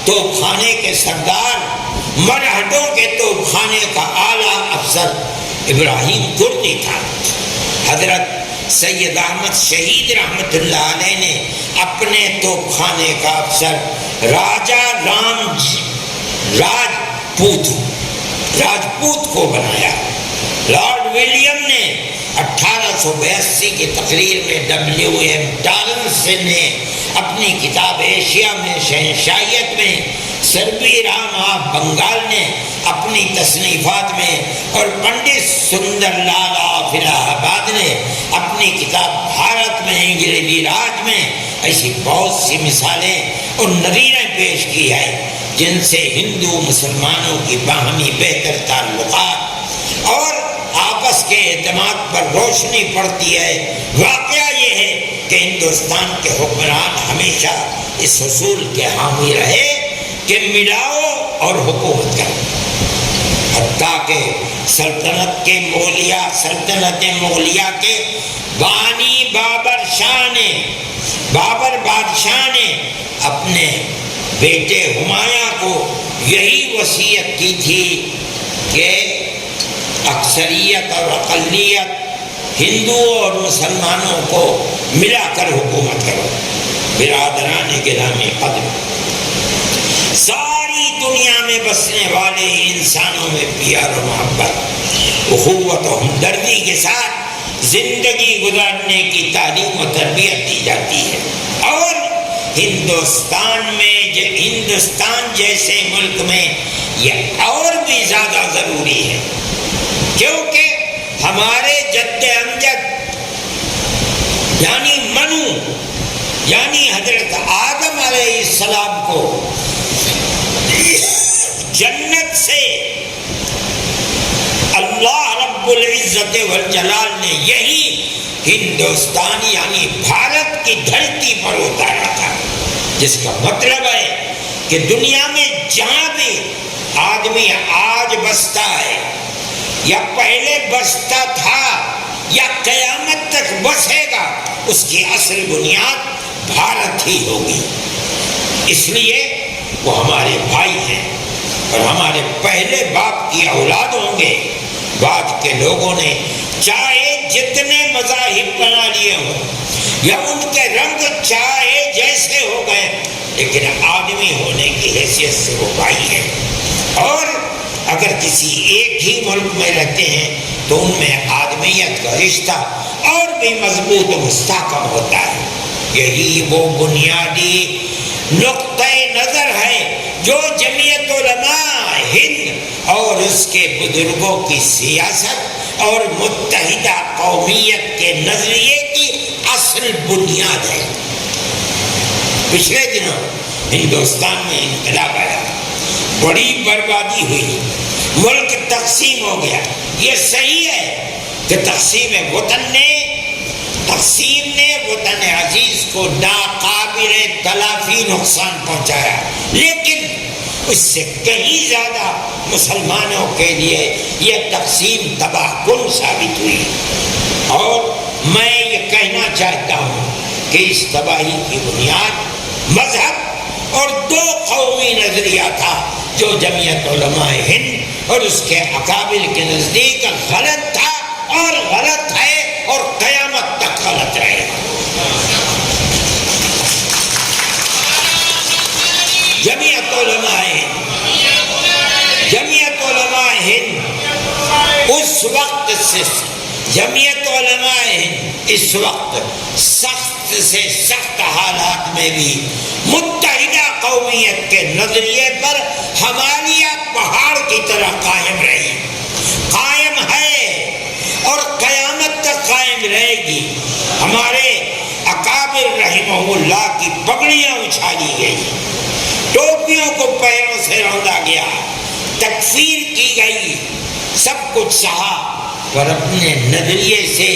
توپ خانے کے سردار، مرہٹوں کے توپ خانے کا اعلیٰ افسر ابراہیم کردی تھا. حضرت سید احمد شہید رحمت اللہ علیہ نے اپنے توپ خانے کا افسر راجا راجپوت کو بنایا. لارڈ ولیم نے 1882 کی تقریر میں WM ٹارنس نے اپنی کتاب ایشیا میں شہنشاہیت میں، سربی رام آف بنگال نے اپنی تصنیفات میں، اور پنڈت سندر لال آف الہ آباد نے اپنی کتاب بھارت میں انگریزی راج میں ایسی بہت سی مثالیں اور نظیریں پیش کی ہیں جن سے ہندو مسلمانوں کی باہمی بہتر تعلقات اور آپس کے اعتماد پر روشنی پڑتی ہے. واقعہ یہ ہے کہ ہندوستان کے حکمران ہمیشہ اس اصول کے حامی رہے کہ ملاؤ اور حکومت کرو. حتیٰ کہ سلطنت مغلیہ کے بانی بابر بادشاہ نے اپنے بیٹے ہمایوں کو یہی وصیت کی تھی کہ اکثریت اور اقلیت ہندوؤں اور مسلمانوں کو ملا کر حکومت کرو. برادران گرامی قدر، ساری دنیا میں بسنے والے انسانوں میں پیار و محبت، اخوت و ہمدردی کے ساتھ زندگی گزارنے کی تعلیم و تربیت دی جاتی ہے. اور ہندوستان جیسے ملک میں یہ اور بھی زیادہ ضروری ہے، کیونکہ ہمارے جد امجد یعنی منو یعنی حضرت آدم علیہ السلام کو جنت سے اللہ رب العزت والجلال نے یہی ہندوستان یعنی بھارت کی دھرتی پر اتارا تھا، جس کا مطلب ہے کہ دنیا میں جہاں بھی آدمی آج بستا ہے یا پہلے بستا تھا یا قیامت تک بسے گا، اس کی اصل بنیاد بھارت ہی ہوگی. اس لیے وہ ہمارے بھائی ہیں اور ہمارے پہلے باپ کی اولاد ہوں گے. بعد کے لوگوں نے چاہے جتنے مذاہب بنا لیے ہوں یا ان کے رنگ چاہے جیسے ہو گئے، لیکن آدمی ہونے کی حیثیت سے وہ بھائی ہیں. اور اگر کسی ایک ہی ملک میں رہتے ہیں تو ان میں آدمیت کا رشتہ اور بھی مضبوط و مستحکم ہوتا ہے. یہی وہ بنیادی نقطۂ نظر ہے جو جمعیت علماء ہند اور اس کے بزرگوں کی سیاست اور متحدہ قومیت کے نظریے کی اصل بنیاد ہے. پچھلے دنوں ہندوستان میں انقلاب آیا، بڑی بربادی ہوئی، ملک تقسیم ہو گیا. یہ صحیح ہے کہ تقسیم نے وطن عزیز کو ناقابل تلافی نقصان پہنچایا، لیکن اس سے کہیں زیادہ مسلمانوں کے لیے یہ تقسیم تباہ کن ثابت ہوئی. اور میں یہ کہنا چاہتا ہوں کہ اس تباہی کی بنیاد مذہب اور دو قومی نظریہ تھا جو جمعیت علماء ہند اور اس کے اکابر کے نزدیک غلط تھا اور غلط ہے اور قیامت تک غلط رہے گا. جمعیت علماء ہند اس وقت سخت سے سخت حالات میں بھی متحدہ قومیت کے نظریے پر ہمالیہ پہاڑ کی طرح قائم رہی، قائم ہے اور قیامت تک قائم رہے گی. ہمارے اکابر رحمہ اللہ کی پگڑیاں اچھالی گئی، ٹوپیوں کو پیروں سے روندا گیا، تکفیر کی گئی، سب کچھ سہا، پر اپنے نظریے سے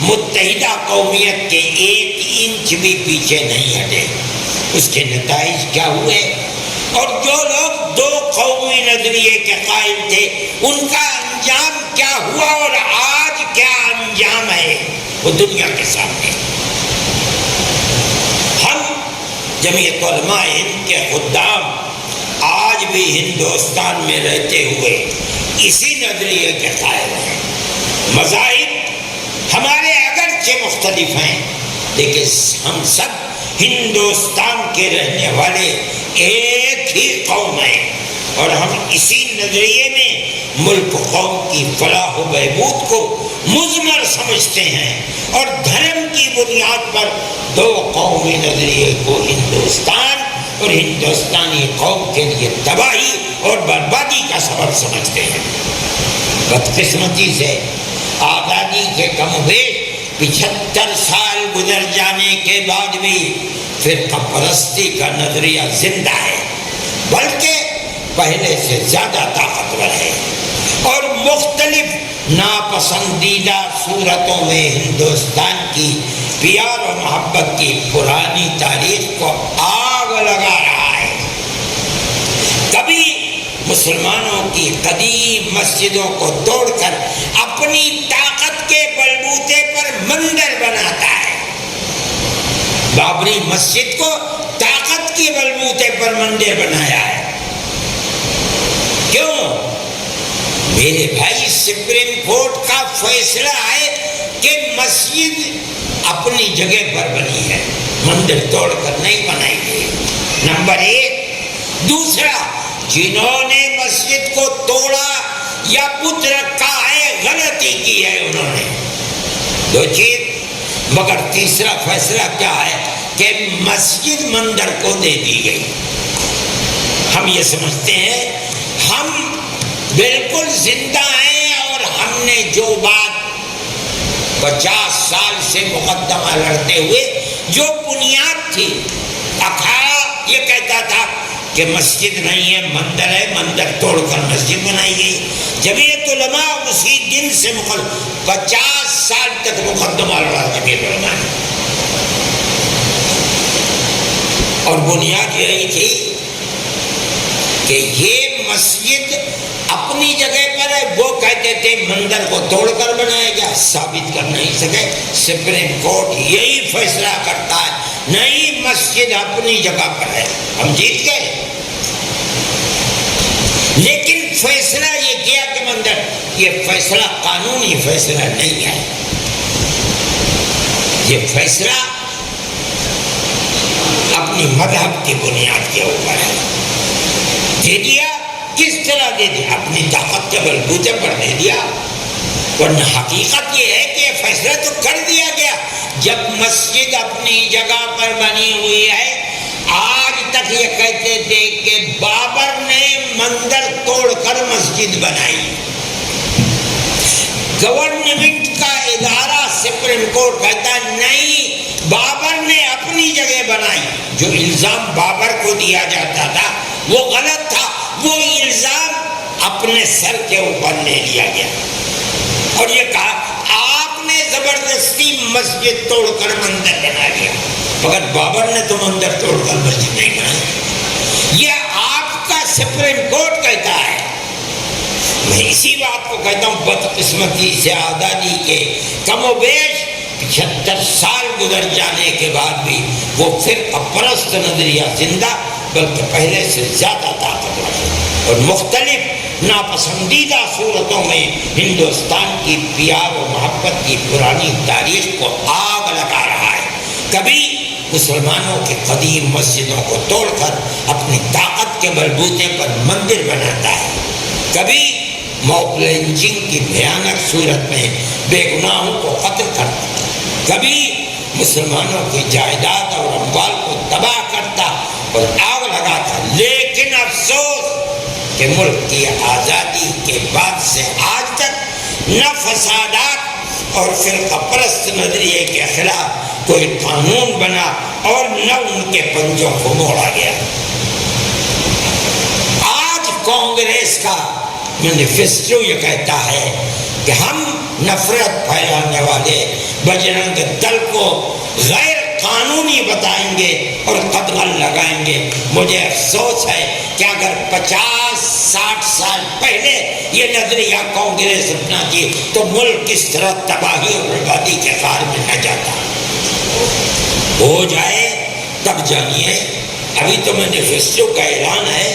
متحدہ قومیت کے 1 انچ بھی پیچھے نہیں ہٹے۔ اس کے نتائج کیا ہوئے؟ اور جو لوگ 2 قومی نظریے کے قائل تھے ان کا انجام کیا ہوا اور آج کیا انجام ہے وہ دنیا کے سامنے۔ ہم جمعیت علماء ہند کے خدام آج بھی ہندوستان میں رہتے ہوئے اسی نظریے کے قائل ہیں۔ مذاہب ہمارے اگرچہ مختلف ہیں لیکن ہم سب ہندوستان کے رہنے والے ایک ہی قوم ہیں، اور ہم اسی نظریے میں ملک قوم کی فلاح و بہبود کو مضمر سمجھتے ہیں، اور دھرم کی بنیاد پر 2 قومی نظریے کو ہندوستان اور ہندوستانی قوم کے لیے تباہی اور بربادی کا سبب سمجھتے ہیں۔ بدقسمتی سے آزادی کے کم و بیش 75 سال گزر جانے کے بعد بھی فرقہ پرستی کا نظریہ زندہ ہے، بلکہ پہلے سے زیادہ طاقتور ہے، اور مختلف ناپسندیدہ صورتوں میں ہندوستان کی پیار و محبت کی پرانی تاریخ کو آگ لگا رہا ہے۔ کبھی مسلمانوں کی قدیم مسجدوں کو توڑ کر اپنی طاقت کے بلبوتے پر مندر بناتا ہے۔ بابری مسجد کو طاقت کے بلبوتے پر مندر بنایا ہے۔ کیوں؟ میرے بھائی، سپریم کورٹ کا فیصلہ ہے کہ مسجد اپنی جگہ پر بنی ہے، مندر توڑ کر نہیں بنائی گئی، نمبر 1۔ دوسرا، جنہوں نے مسجد کو توڑا یا بت رکھا ہے غلطی کی ہے انہوں نے، 2 چیز۔ مگر تیسرا فیصلہ کیا ہے کہ مسجد مندر کو دے دی گئی۔ ہم یہ سمجھتے ہیں ہم بالکل زندہ ہیں، اور ہم نے جو بات 50 سال سے مقدمہ لڑتے ہوئے جو بنیاد تھی، اکھاڑا یہ کہتا تھا کہ مسجد نہیں ہے مندر ہے، مندر توڑ کر مسجد بنائی گئی۔ جمعیت علماء اسی دن سے 50 سال تک مقدمہ لڑا جمعیت علماء نے، اور بنیاد یہی تھی کہ یہ مسجد اپنی جگہ پر ہے۔ وہ کہتے تھے مندر کو توڑ کر بنایا گیا، ثابت کر نہیں سکے۔ سپریم کورٹ یہی فیصلہ کرتا ہے، نہیں، مسجد اپنی جگہ پر ہے، ہم جیت گئے۔ لیکن فیصلہ یہ کیا کہ مندر، یہ فیصلہ قانونی فیصلہ نہیں ہے، یہ فیصلہ اپنی مذہب کی بنیاد کے اوپر ہے۔ دے دیا، کس طرح دے دیا؟ اپنی طاقت کے بلبوتے پر دے دیا، ورنہ حقیقت یہ ہے کہ یہ فیصلہ تو کر دیا گیا۔ جب مسجد اپنی جگہ پر بنی ہوئی ہے، آج تک یہ کہتے تھے کہ بابر نے مندر توڑ کر مسجد بنائی۔ گورنمنٹ کا ادارہ سپریم کورٹ کہتا نہیں، بابر نے اپنی جگہ بنائی۔ جو الزام بابر کو دیا جاتا تھا وہ غلط تھا، وہ الزام اپنے سر کے اوپر لے لیا گیا، اور یہ کہا آپ نے زبردستی مسجد توڑ کر مندر بنا لیا، مگر بابر نے تو مندر توڑ کر مسجد نہیں بنائی۔ یہ آپ کا سپریم کورٹ کہتا ہے۔ میں اسی بات کو کہتا ہوں، بدقسمتی سے آزادی کے کم و بیش 75 سال گزر جانے کے بعد بھی وہ فرقہ پرست نظریہ زندہ، بلکہ پہلے سے زیادہ طاقتور ہے، اور مختلف ناپسندیدہ صورتوں میں ہندوستان کی پیار و محبت کی پرانی تاریخ کو آگ لگا رہا ہے۔ کبھی مسلمانوں کی قدیم مسجدوں کو توڑ کر اپنی طاقت کے بلبوتے پر مندر بناتا ہے، کبھی موب لنچنگ کی بھیانک صورت میں بے گناہوں کو قتل کرتا، کبھی مسلمانوں کی جائیداد اور اموال کو تباہ کرتا اور آگ لگاتا۔ لیکن افسوس کہ ملک کی آزادی کے بعد سے آج تک نہ فسادات اور فرقہ پرست نظریے کے خلاف کوئی قانون بنا اور نہ ان کے پنجوں کو موڑا گیا۔ آج کانگریس کا مینیفیسٹو یہ کہتا ہے کہ ہم نفرت پھیلانے والے بجرنگ دل کو غیر قانونی بتائیں گے اور قدغن لگائیں گے۔ مجھے افسوس ہے کہ اگر 50-60 سال پہلے یہ نظریہ کانگریس اپناتی تو ملک کس طرح تباہی اور بربادی کے غار میں نہ جاتا۔ ہو جائے تب جانیے، ابھی تو مینیفیسٹو کا اعلان ہے۔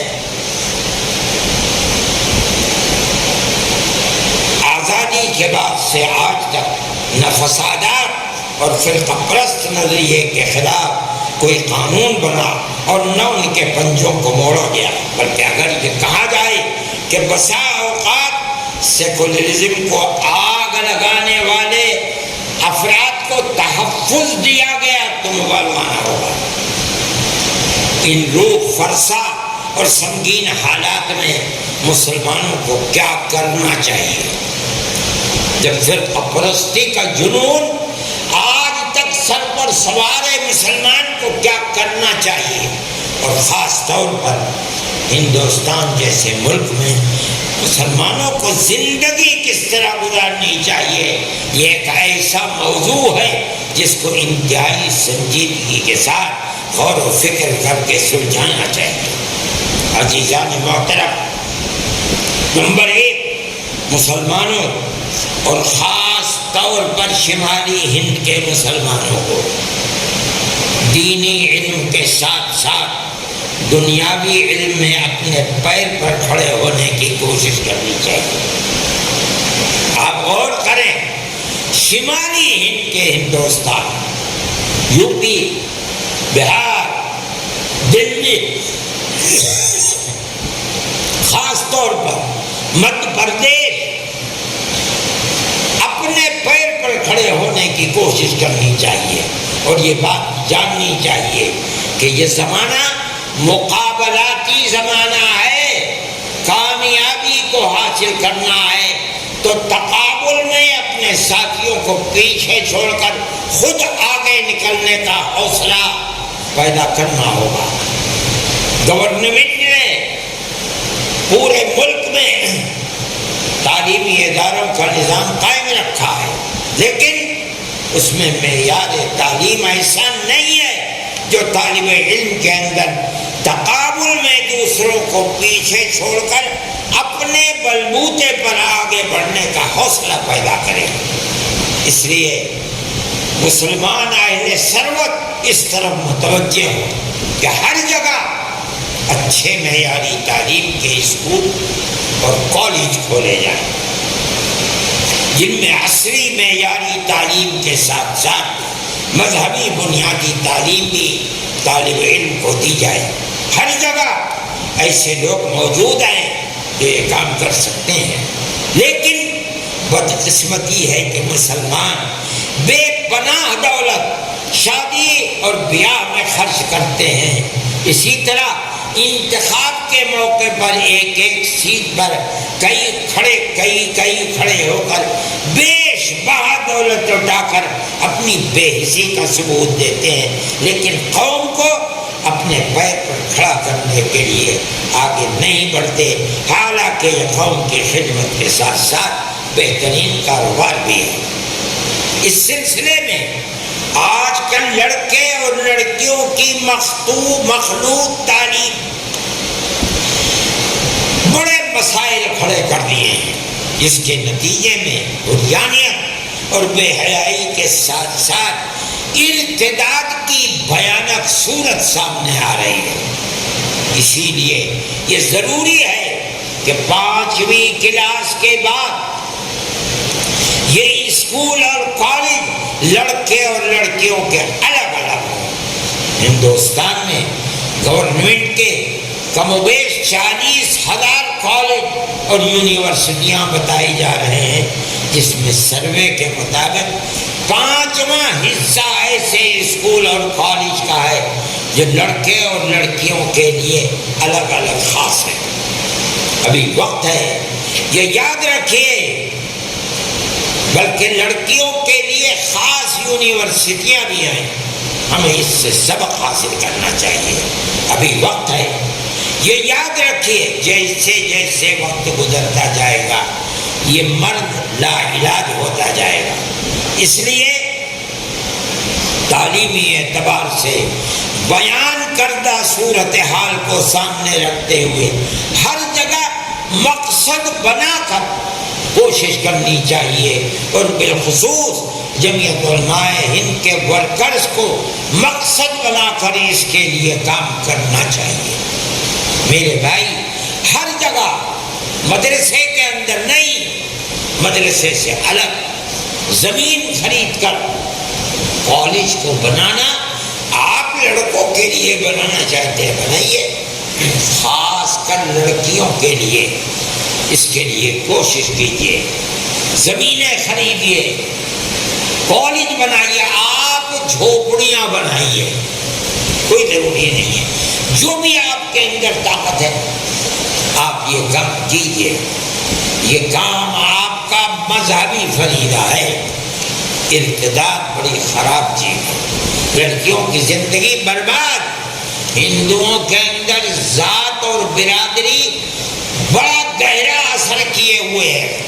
آزادی کے بعد سے آج تک نہ فسادات اور فرقہ پرست نظریے کے خلاف کوئی قانون بنا اور نہ ان کے پنجوں کو موڑا گیا، بلکہ اگر یہ کہا جائے کہ بسا اوقات سیکولرزم کو آگ لگانے والے افراد کو تحفظ دیا گیا تو مبالغہ ہوگا۔ ان روح فرسا اور سنگین حالات میں مسلمانوں کو کیا کرنا چاہیے؟ جب فرقہ پرستی کا جنون آج تک سر پر سوار ہے، مسلمان کو کیا کرنا چاہیے؟ اور خاص طور پر ہندوستان جیسے ملک میں مسلمانوں کو زندگی کس طرح گزارنی چاہیے، یہ ایک ایسا موضوع ہے جس کو انتہائی سنجیدگی کے ساتھ غور و فکر کر کے سلجھانا چاہیے۔ عزیزان محترم، نمبر 1، مسلمانوں اور خاص طور پر شمالی ہند کے مسلمانوں کو دینی علم کے ساتھ ساتھ دنیاوی علم میں اپنے پیر پر کھڑے ہونے کی کوشش کرنی چاہیے۔ آپ غور کریں، شمالی ہند کے ہندوستان، یو پی، بہار، دلی، خاص طور پر مدھیہ پردیش، اپنے پیر پر کھڑے ہونے کی کوشش کرنی چاہیے اور یہ بات جاننی چاہیے کہ یہ زمانہ مقابلاتی زمانہ ہے۔ کامیابی کو حاصل کرنا ہے تو تقابل میں اپنے ساتھیوں کو پیچھے چھوڑ کر خود آگے نکلنے کا حوصلہ پیدا کرنا ہوگا۔ گورنمنٹ نے پورے ملک میں تعلیمی اداروں کا نظام قائم رکھا ہے، لیکن اس میں معیار تعلیم ایسا نہیں ہے جو طالب علم کے اندر تقابل میں دوسروں کو پیچھے چھوڑ کر اپنے بلبوتے پر آگے بڑھنے کا حوصلہ پیدا کرے۔ اس لیے مسلمان اہل ثروت اس طرف متوجہ ہو کہ ہر جگہ اچھے معیاری تعلیم کے اسکول اور کالج کھولے جائیں، جن میں عصری معیاری تعلیم کے ساتھ ساتھ مذہبی بنیادی تعلیم بھی طالب علم کو دی جائے۔ ہر جگہ ایسے لوگ موجود ہیں جو یہ کام کر سکتے ہیں، لیکن بدقسمتی ہے کہ مسلمان بے پناہ دولت شادی اور بیاہ میں خرچ کرتے ہیں۔ اسی طرح انتخاب کے موقع پر ایک ایک سیٹ پر کئی کھڑے ہو کر بیش بہا دولت لٹا کر اپنی بے حسی کا ثبوت دیتے ہیں، لیکن قوم کو اپنے پیر پر کھڑا کرنے کے لیے آگے نہیں بڑھتے، حالانکہ یہ قوم کی خدمت کے ساتھ ساتھ بہترین کاروبار بھی ہے۔ اس سلسلے میں آج کل لڑکے اور لڑکیوں کی مخلوط تعلیم بڑے مسائل کھڑے کر دیے ہیں، جس کے نتیجے میں عریانیت اور بے حیائی کے ساتھ ساتھ ارتداد کی بھیانک صورت سامنے آ رہی ہے۔ اسی لیے یہ ضروری ہے کہ 5ویں کلاس کے بعد یہ اسکول اور کالج لڑکے اور لڑکیوں کے الگ الگ ہوں۔ ہندوستان میں گورنمنٹ کے کم و بیش 40,000 کالج اور یونیورسٹیاں بتائی جا رہے ہیں، جس میں سروے کے مطابق 5واں حصہ ایسے اسکول اور کالج کا ہے جو لڑکے اور لڑکیوں کے لیے الگ الگ خاص ہے۔ ابھی وقت ہے، یہ یاد رکھیے، بلکہ لڑکیوں کے لیے خاص یونیورسٹیاں بھی ہیں، ہمیں اس سے سبق حاصل کرنا چاہیے۔ ابھی وقت ہے، یہ یاد رکھیے جیسے جیسے وقت گزرتا جائے گا یہ مرد لا علاج ہوتا جائے گا. اس لیے تعلیمی اعتبار سے بیان کردہ صورتحال کو سامنے رکھتے ہوئے ہر جگہ مقصد بنا کر کوشش کرنی چاہیے، اور بالخصوص جمعیت علماء ہند کے ورکرز کو مقصد بنا کر اس کے لیے کام کرنا چاہیے. میرے بھائی، ہر جگہ مدرسے کے اندر نہیں، مدرسے سے الگ زمین خرید کر کالج کو بنانا، آپ لڑکوں کے لیے بنانا چاہتے ہیں بنائیے، خاص کر لڑکیوں کے لیے اس کے لیے کوشش کیجیے. زمینیں خریدیے، کالج بنائیے، آپ جھوپڑیاں بنائیے، کوئی ضروری نہیں ہے. جو بھی آپ کے اندر طاقت ہے آپ یہ کام کیجیے. یہ کام آپ کا مذہبی فریضہ ہے. ارتداد بڑی خراب چیز ہے، لڑکیوں کی زندگی برباد. ہندوؤں کے اندر ذات اور برادری بڑا گہرا اثر کیے ہوئے ہے.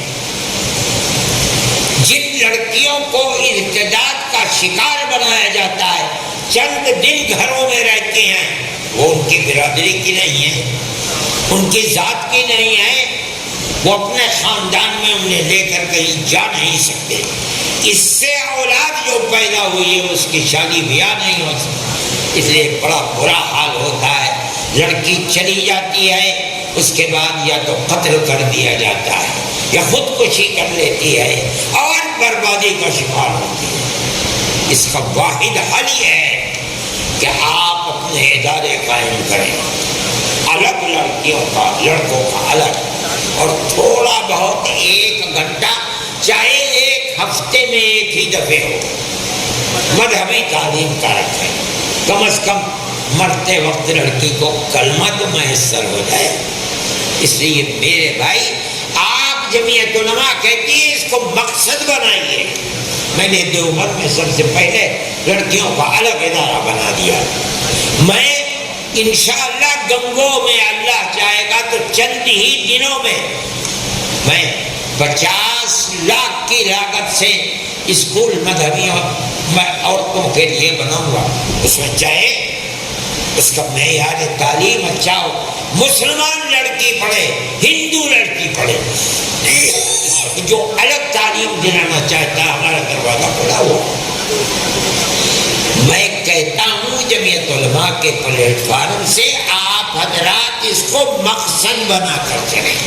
جن لڑکیوں کو ارتداد کا شکار بنایا جاتا ہے، چند دن گھروں میں رہتے ہیں، وہ ان کی برادری کی نہیں ہے، ان کی ذات کی نہیں ہے، وہ اپنے خاندان میں انہیں لے کر کہیں جا نہیں سکتے. اس سے اولاد جو پیدا ہوئی ہے اس کی شادی بیاہ نہیں ہو سکتی. اس لیے بڑا برا حال ہوتا ہے. لڑکی چلی جاتی ہے، اس کے بعد یا تو قتل کر دیا جاتا ہے یا خودکشی کر لیتی ہے اور بربادی کا شکار ہوتی ہے. اس کا واحد حل یہ ہے کہ آپ اپنے ادارے قائم کریں، الگ لڑکیوں کا لڑکوں کا الگ، اور تھوڑا بہت 1 گھنٹہ چاہے 1 ہفتے میں 1 ہی دفعہ ہو مذہبی تعلیم کا رکھیں. کم از کم مرتے وقت لڑکی کو کلمہ تو میسر ہو جائے. اس لیے میرے بھائی، آپ جمعیت علماء کہتی ہے اس کو مقصد بنائیے. میں نے دیوبند میں سب سے پہلے لڑکیوں کا الگ ادارہ بنا دیا. میں انشاءاللہ گنگوں میں اللہ چاہے گا تو چند ہی دنوں میں 50 لاکھ کی لاگت سے اسکول مذہبی عورتوں کے لیے بناؤں گا. اس میں چاہے اس کا معیار تعلیم اچھا ہو، مسلمان لڑکی پڑھے، ہندو لڑکی پڑھے، جو الگ تعلیم دلانا چاہتا ہے ہمارا دروازہ کھلا ہوا. میں کہتا ہوں جمعیت علماء کے پلیٹ فارم سے آپ حضرات اس کو مقصد بنا کر چلیں.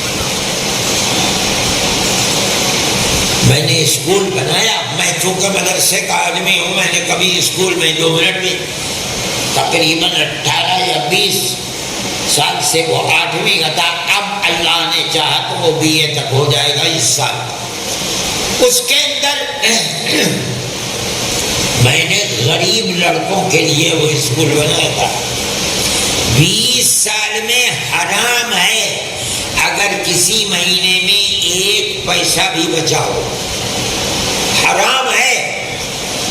میں نے اسکول بنایا، میں چونکہ مدرسے کا آدمی ہوں، میں نے کبھی اسکول میں 2 منٹ بھی، تقریباً 18 یا 20 سال سے وہ 8ویں کا تھا. اب اللہ نے چاہا تو وہ BA تک ہو جائے گا اس سال. اس کے اندر میں نے غریب لڑکوں کے لیے وہ اسکول بنایا تھا. 20 سال میں حرام ہے اگر کسی مہینے میں 1 پیسہ بھی بچا ہو، حرام ہے.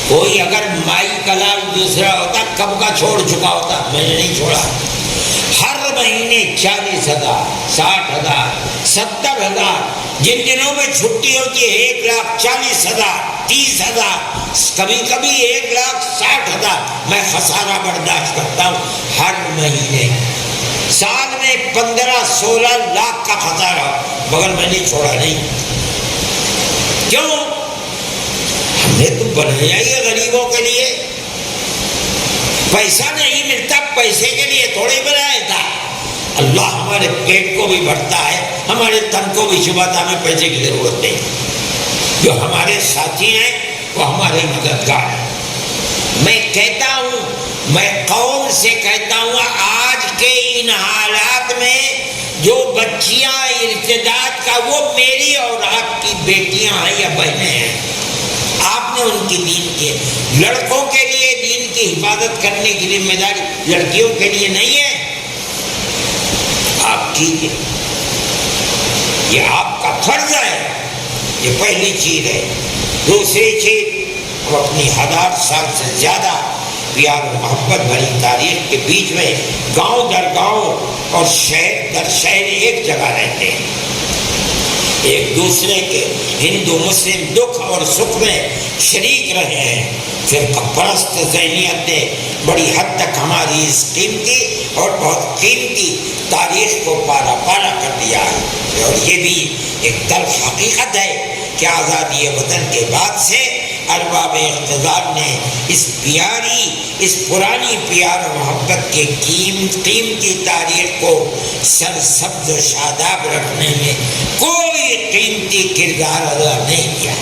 کوئی اگر مائی کلال دوسرا ہوتا کب کا چھوڑ چکا ہوتا، میں نے نہیں چھوڑا. ہر مہینے 40,000 60,000 70,000، جن دنوں میں چھٹی ہوتی ہے 1,40,000 30,000، کبھی کبھی 1,60,000 میں خسارہ برداشت کرتا ہوں ہر مہینے. سال میں 15-16 لاکھ کا خسارہ، مگر میں نے چھوڑا نہیں. کیوں؟ ہم نے تو بنایا ہی غریبوں کے لیے. پیسہ نہیں ملتا، پیسے کے لیے تھوڑے بنایا تھا. اللہ ہمارے پیٹ کو بھی بھرتا ہے، ہمارے تن کو بھی چباتا، ہمیں پیسے کی ضرورت نہیں. جو ہمارے ساتھی ہیں وہ ہمارے مددگار ہیں. میں کہتا ہوں، میں قوم سے کہتا ہوں، آج کے ان حالات میں جو بچیاں ارتداد کا، وہ میری اور آپ کی بیٹیاں ہیں یا بہنیں ہیں. آپ نے ان کی دین کی، لڑکوں کے لیے دین کی حفاظت کرنے کی ذمہ داری لڑکیوں کے لیے نہیں ہے. آپ کیجیے، یہ آپ کا فرض ہے. یہ پہلی چیز ہے. دوسری چیز، وہ اپنی 1000 سال سے زیادہ پیار و محبت بھری تاریخ کے بیچ میں گاؤں در گاؤں اور شہر در شہر ایک جگہ رہتے ہیں، ایک دوسرے کے ہندو مسلم دکھ اور سکھ میں شریک رہے ہیں۔ فرقہ پرست ذہنیت نے بڑی حد تک ہماری اس قیمتی اور بہت قیمتی تاریخ کو پارا پارا کر دیا ہے، اور یہ بھی ایک تلخ حقیقت ہے کہ آزادی وطن کے بعد سے ارباب اقتدار نے اس پرانی پیار و محبت کے قیمتی تاریخ کو سرسبز و شاداب رکھنے میں کوئی قیمتی کردار ادا نہیں کیا۔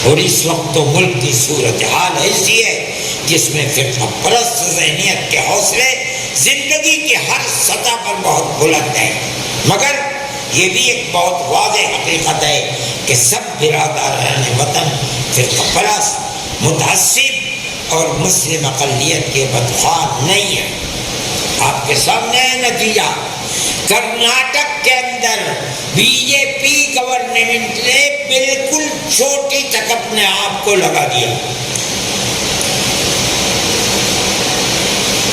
اور اس وقت تو ملک کی صورتحال ایسی ہے جس میں فرقہ پرست ذہنیت کے حوصلے زندگی کی ہر سطح پر بہت بلند ہیں، مگر یہ بھی ایک بہت واضح حقیقت ہے کہ سب برادران وطن فرقہ پرست، متعصب اور مسلم اقلیت کے بدخواہ نہیں ہیں۔ آپ کے سامنے ہے نتیجہ، کرناٹک کے اندر بی جے پی گورنمنٹ نے بالکل چوٹی تک اپنے آپ کو لگا دیا۔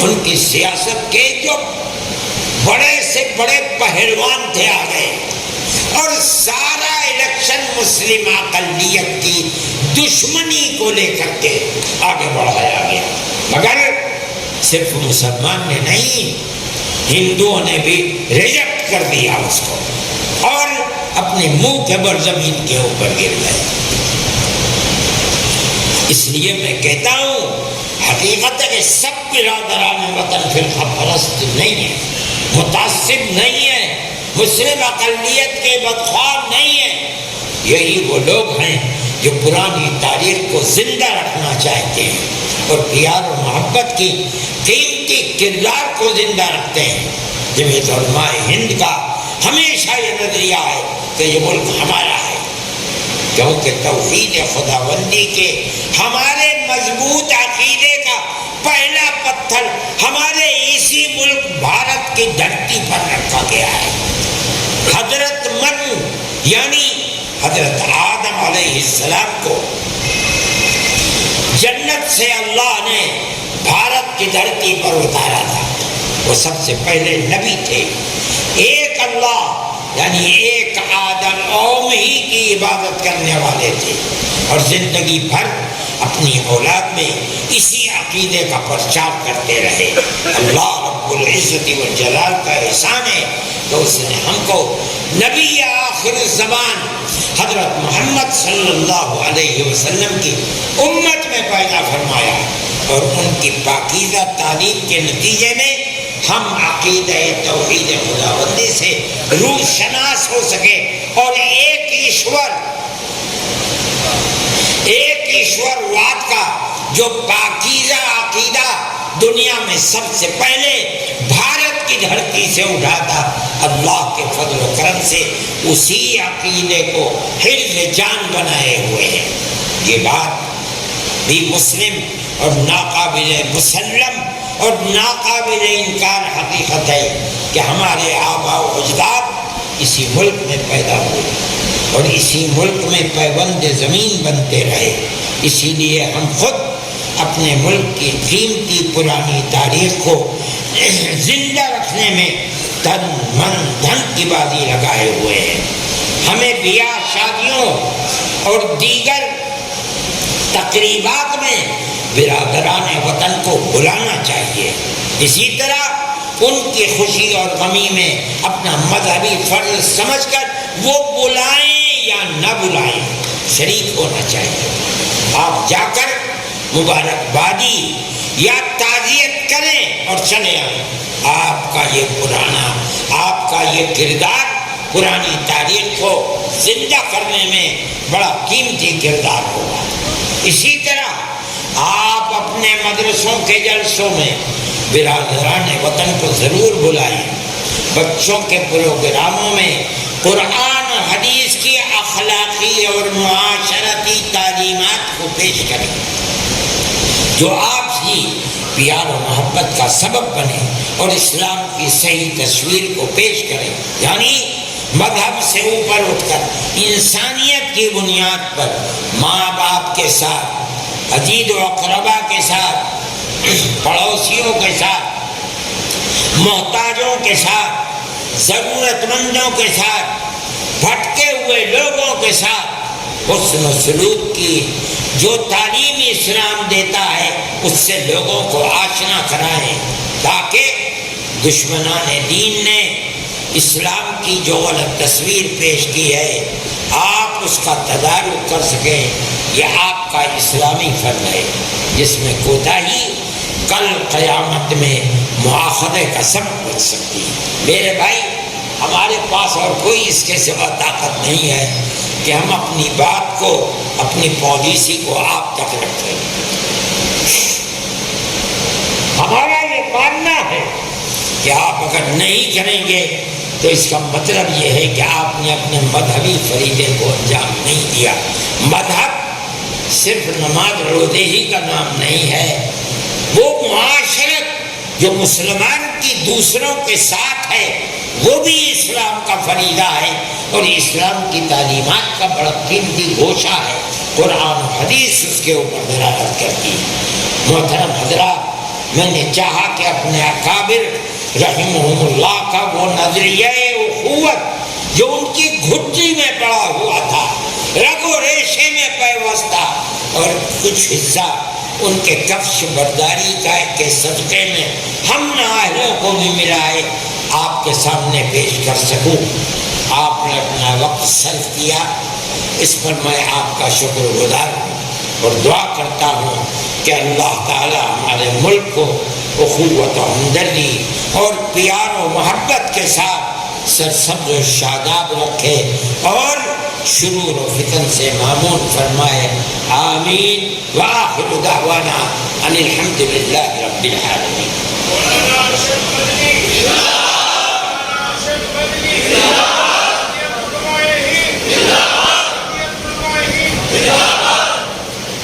ان کی سیاست کے جو بڑے سے بڑے پہلوان تھے آ گئے، اور سارا الیکشن مسلم اقلیت کی دشمنی کو لے کر کے آگے بڑھایا گیا، مگر صرف مسلمان نے نہیں، ہندوؤں نے بھی ریجیکٹ کر دیا اس کو، اور اپنے منہ کے بر زمین کے اوپر گر گئے۔ اس لیے میں کہتا ہوں حقیقت ہے کہ سب برادران وطن فرقہ پرست نہیں ہے، متعصب نہیں ہے، مسلم اقلیت کے بدخواہ نہیں ہے۔ یہی وہ لوگ ہیں جو پرانی تاریخ کو زندہ رکھنا چاہتے ہیں اور پیار و محبت کی قیمتی کردار کو زندہ رکھتے ہیں۔ جمعیت علماء ہند کا ہمیشہ یہ نظریہ ہے کہ یہ ملک ہمارا ہے، کیونکہ توحید خداوندی کے ہمارے مضبوط عقیدے کا پہلا پتھر ہمارے اسی ملک بھارت کی دھرتی پر رکھا گیا ہے۔ حضرت مریم یعنی حضرت آدم علیہ السلام کو جنت سے اللہ نے بھارت کی دھرتی پر اتارا تھا، وہ سب سے پہلے نبی تھے۔ ایک اللہ یعنی ایک آدم قوم ہی کی عبادت کرنے والے تھے، اور زندگی بھر اپنی اولاد میں اسی عقیدے کا پرچار کرتے رہے۔ اللہ رب العزت والجلال کا احسان ہے کہ اس نے ہم کو نبی آخر الزمان حضرت محمد صلی اللہ علیہ وسلم کی امت میں پیدا فرمایا، اور ان کی پاکیزہ تعلیم کے نتیجے میں ہم عقیدہ توحید خداوندی سے روشناس ہو سکے، اور ایک ایشور واد کا جو پاکیزہ عقیدہ دنیا میں سب سے پہلے بھارت کی دھرتی سے اٹھا تھا، اللہ کے فضل و کرم سے اسی عقیدے کو حفظ جان بنائے ہوئے ہیں۔ یہ بات بھی مسلم اور ناقابل مسلم اور ناقابل انکار حقیقت ہے کہ ہمارے آباء و اجداد اسی ملک میں پیدا ہوئے اور اسی ملک میں پیوند زمین بنتے رہے۔ اسی لیے ہم خود اپنے ملک کی قیمتی پرانی تاریخ کو زندہ رکھنے میں تن من دھن کی بازی لگائے ہوئے ہیں۔ ہمیں بیاہ شادیوں اور دیگر تقریبات میں برادران وطن کو بلانا چاہیے، اسی طرح ان کی خوشی اور غمی میں اپنا مذہبی فرض سمجھ کر وہ بلائیں یا نہ بلائیں شریک ہونا چاہیے۔ آپ جا کر مبارکبادی یا تعزیت کریں اور چلے آئیں، آپ کا یہ کردار پرانی تاریخ کو زندہ کرنے میں بڑا قیمتی کردار ہوگا۔ اسی طرح آپ اپنے مدرسوں کے جلسوں میں برادران وطن کو ضرور بلائیں، بچوں کے پروگراموں میں قرآن و حدیث کی اخلاقی اور معاشرتی تعلیمات کو پیش کریں جو آپسی پیار و محبت کا سبب بنے اور اسلام کی صحیح تصویر کو پیش کریں، یعنی مذہب سے اوپر اٹھ کر انسانیت کی بنیاد پر ماں باپ کے ساتھ عزیز و اقربا کے ساتھ، پڑوسیوں کے ساتھ، محتاجوں کے ساتھ، ضرورت مندوں کے ساتھ، بھٹکے ہوئے لوگوں کے ساتھ حسن و سلوک کی جو تعلیم اسلام دیتا ہے اس سے لوگوں کو آشنا کرائیں، تاکہ دشمنان دین نے اسلام کی جو غلط تصویر پیش کی ہے آپ اس کا تدارک کر سکیں۔ یہ آپ کا اسلامی فرض ہے جس میں کوتاہی کل قیامت میں مؤاخذے کا سبب بن سکتی ہے۔ میرے بھائی، ہمارے پاس اور کوئی اس کے سوا طاقت نہیں ہے کہ ہم اپنی بات کو، اپنی پالیسی کو آپ تک رکھیں۔ ہمارا یہ ماننا ہے کہ آپ اگر نہیں کریں گے تو اس کا مطلب یہ ہے کہ آپ نے اپنے مذہبی فریضے کو انجام نہیں دیا۔ مذہب صرف نماز روزے ہی کا نام نہیں ہے، وہ معاشرت جو مسلمان کی دوسروں کے ساتھ ہے وہ بھی اسلام کا فریضہ ہے، اور اسلام کی تعلیمات کا بڑا قیمتی گوشہ ہے۔ قرآن و حدیث اس کے اوپر دلالت کرتی ہے۔ محترم حضرات، میں نے چاہا کہ اپنے اکابر رحمہم اللہ کا وہ نظریہ اخوت جو ان کی گھٹی میں پڑا ہوا تھا، رگ و ریشے میں پیوستہ، اور کچھ حصہ ان کے کفش برداری کا کے صدقے میں ہم نااہلوں کو بھی ملا ہے، آپ کے سامنے پیش کر سکوں۔ آپ نے اپنا وقت صرف کیا، اس پر میں آپ کا شکر گزار ہوں، اور دعا کرتا ہوں کہ اللہ تعالی ہمارے ملک کو اخوت و ہمدردی اور پیار و محبت کے ساتھ سرسبز و شاداب رکھے اور شرور و فتن سے مامون فرمائے۔ آمین۔ وآخر دعوانا ان الحمد للہ رب العالمین۔